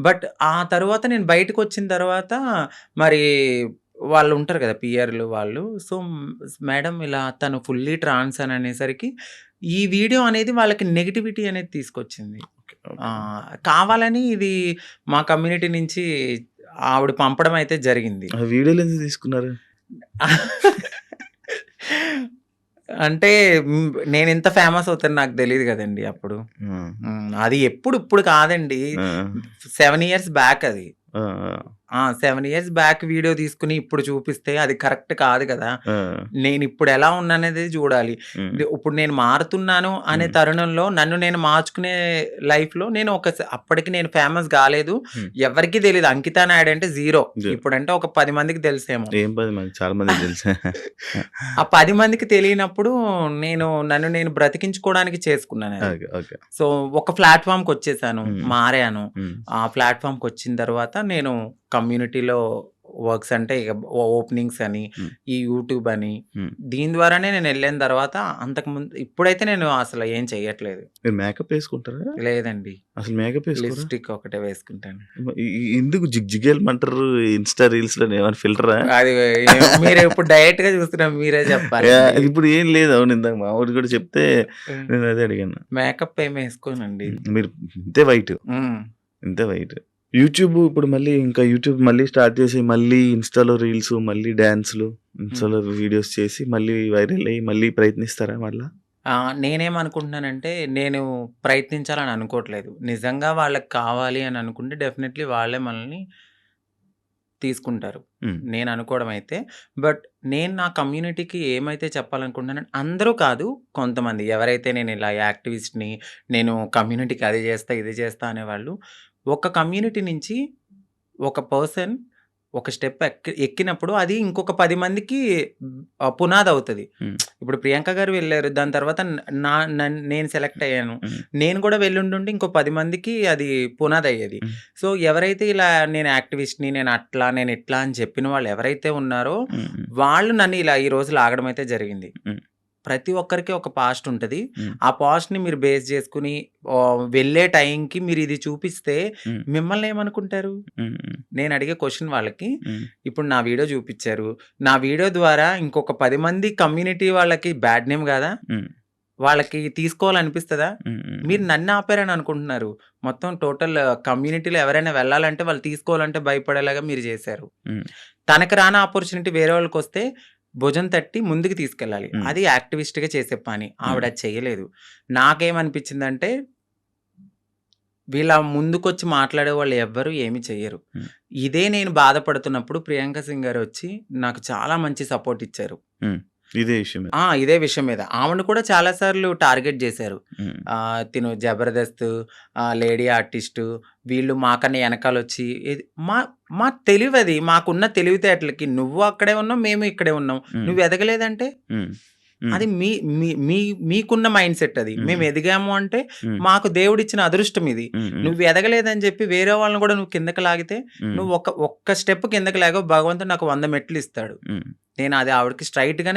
బట్ ఆ తర్వాత నేను బయటకు వచ్చిన తర్వాత మరి వాళ్ళు ఉంటారు కదా పిఆర్లు వాళ్ళు, సో మేడం ఇలా తను ఫుల్లీ ట్రాన్స్ అని అనేసరికి ఈ వీడియో అనేది వాళ్ళకి నెగిటివిటీ అనేది తీసుకొచ్చింది. కావాలని ఇది మా కమ్యూనిటీ నుంచి ఆవిడ పంపడం అయితే జరిగింది. వీడియోలు ఎందుకు తీసుకున్నారు? అంటే నేను ఎంత ఫేమస్ అవుతాను నాకు తెలియదు కదండి అప్పుడు. అది ఇప్పుడు కాదండి, 7 years బ్యాక్. అది 7 years బ్యాక్ వీడియో తీసుకుని ఇప్పుడు చూపిస్తే అది కరెక్ట్ కాదు కదా. నేను ఇప్పుడు ఎలా ఉన్నానేది చూడాలి. ఇప్పుడు నేను మారుతున్నాను అనే తరుణంలో నన్ను నేను మార్చుకునే లైఫ్ లో నేను అప్పటికి నేను ఫేమస్ కాలేదు, ఎవరికి తెలియదు. అంకితా నాయుడు అంటే 0. ఇప్పుడంటే ఒక 10 మందికి తెలిసేమో. చాలా మంది తెలుసు. ఆ 10 మందికి తెలియనప్పుడు నన్ను నేను బ్రతికించుకోవడానికి చేసుకున్నాను. సో ఒక ప్లాట్ఫామ్ కి వచ్చేసాను, మారాను. ఆ ప్లాట్ఫామ్ కి వచ్చిన తర్వాత నేను కమ్యూనిటీలో వర్క్స్ అంటే ఇక ఓపెనింగ్స్ అని, ఈ యూట్యూబ్ అని, దీని ద్వారానే నేను వెళ్ళిన తర్వాత అంతకుముందు ఇప్పుడైతే నేను అసలు ఏం చెయ్యట్లేదు. మేకప్ వేసుకుంటారా? లేదండి, అసలు మేకప్ లిప్స్టిక్ ఒకటే వేసుకుంటాను. ఎందుకు జిగ్జిగేయమంటారు? ఇన్స్టా రీల్స్ లో ఏమైనా ఫిల్టరా? అది మీరు ఇప్పుడు డైరెక్ట్ గా చూస్తున్నా, మీరే చెప్పాలి. ఇప్పుడు ఏం లేదు. అవును, ఇందాక మా ఊరు కూడా చెప్తే నేను అదే అడిగాను. మేకప్ ఏమి వేసుకోనండి. మీరు ఇంతే వైట్. యూట్యూబ్ ఇప్పుడు యూట్యూబ్ మళ్ళీ స్టార్ట్ చేసి మళ్ళీ ఇన్స్టాలో రీల్స్, మళ్ళీ డాన్స్లు, ఇన్స్టాలో వీడియోస్ చేసి మళ్ళీ వైరల్ అయ్యి మళ్ళీ ప్రయత్నిస్తారా మళ్ళీ? నేనేమనుకుంటున్నానంటే నేను ప్రయత్నించాలని అనుకోవట్లేదు. నిజంగా వాళ్ళకి కావాలి అని అనుకుంటే డెఫినెట్లీ వాళ్ళే మనల్ని తీసుకుంటారు. హ్మ్. నేను అనుకోవడం అయితే. బట్ నేను నా కమ్యూనిటీకి ఏమైతే చెప్పాలనుకుంటున్నానో అందరూ కాదు, కొంతమంది ఎవరైతే నేను ఇలా యాక్టివిస్ట్‌ని, నేను కమ్యూనిటీకి అది చేస్తా, ఇది చేస్తా అనేవాళ్ళు, ఒక కమ్యూనిటీ నుంచి ఒక పర్సన్ ఒక స్టెప్ ఎక్కినప్పుడు అది ఇంకొక 10 మందికి పునాదవుతది. హ్మ్. ఇప్పుడు ప్రియాంక గారు వెళ్లారు. దాని తర్వాత నేను సెలెక్ట్ అయ్యాను. హ్మ్. నేను కూడా వెళ్ళుండుంటే ఇంకో 10 మందికి అది పునాదయ్యేది. హ్మ్. సో, ఎవరైతే ఇలా నేను యాక్టివిస్ట్‌ని, నేను అట్లా, నేను ఇట్లా అని చెప్పిన వాళ్ళు ఎవరైతే ఉన్నారో, హ్మ్. హ్మ్. వాళ్ళు నన్ను ఇలా ఈ రోజు లాగడం అయితే జరిగింది. హ్మ్. ప్రతి ఒక్కరికి ఒక పాస్ట్ ఉంటది. హ్మ్. ఆ పాస్ట్‌ని మీరు బేస్ చేసుకొని వెళ్ళే టైంకి మీరు ఇది చూపిస్తే హ్మ్. మిమ్మల్ని ఏమనుకుంటారు? హ్మ్. హ్మ్. నేను అడిగే క్వెషన్ వాళ్ళకి, హ్మ్. ఇప్పుడు నా వీడియో చూపిచ్చారు. నా వీడియో ద్వారా ఇంకొక 10 మంది కమ్యూనిటీ వాళ్ళకి బ్యాడ్ నేమ్ కాదా? హ్మ్. వాళ్ళకి తీసుకోవాలనిపిస్తదా? హ్మ్. హ్మ్. మీరు నన్ను ఆపారని అనుకుంటున్నారు. మొత్తం టోటల్ కమ్యూనిటీలో ఎవరైనా వెళ్ళాలంటే వాళ్ళు తీసుకోవాలంటే భయపడేలాగా మీరు చేశారు. హ్మ్. తనకు రాని ఆపర్చునిటీ వేరే వాళ్ళకొస్తే భుజం తట్టి ముందుకు తీసుకెళ్ళాలి. హ్మ్. అది యాక్టివిస్ట్‌గా చేసే పని. ఆవిడ హ్మ్. అది చేయలేదు. నాకేమనిపించిందంటే, వీళ్ళ ముందుకొచ్చి మాట్లాడేవాళ్ళు ఎవ్వరు ఏమి చెయ్యరు. హ్మ్. ఇదే నేను బాధపడుతున్నప్పుడు ప్రియాంక సింగ్ గారొచ్చి నాకు చాలా మంచి సపోర్ట్ ఇచ్చారు. హ్మ్. ఇదే విషయం మీద. ఇదే విషయం మీద. ఆవిడని కూడా చాలా సార్లు టార్గెట్ చేశారు. హ్మ్. తిను 'జబర్దస్త్', లేడీ ఆర్టిస్టు, వీళ్ళు మాకన్నా ఎనకాలొచ్చి మా మా తెలివది. మాకున్న తెలివితేటలకి నువ్వు అక్కడే ఉన్నావు, మేము ఇక్కడే ఉన్నాం. హ్మ్. నువ్వు ఎదగలేదంటే? హ్మ్. హ్మ్. అది మీ మీ మీ మీకున్న మైండ్ సెట్ అది. హ్మ్. మేము ఎదిగాము అంటే హ్మ్. మాకు దేవుడిచ్చిన అదృష్టం ఇది. హ్మ్. హ్మ్. నువ్వు ఎదగలేదని చెప్పి వేరే వాళ్ళని కూడా నువ్వు కిందకి లాగితే, హ్మ్. నువ్వు ఒక్క స్టెప్ కిందకి లాగావు, భగవంతుడు నాకు 100 మెట్లు ఇస్తాడు. హ్మ్. నేను అది ఆవిడకి స్ట్రెయిట్‌గానే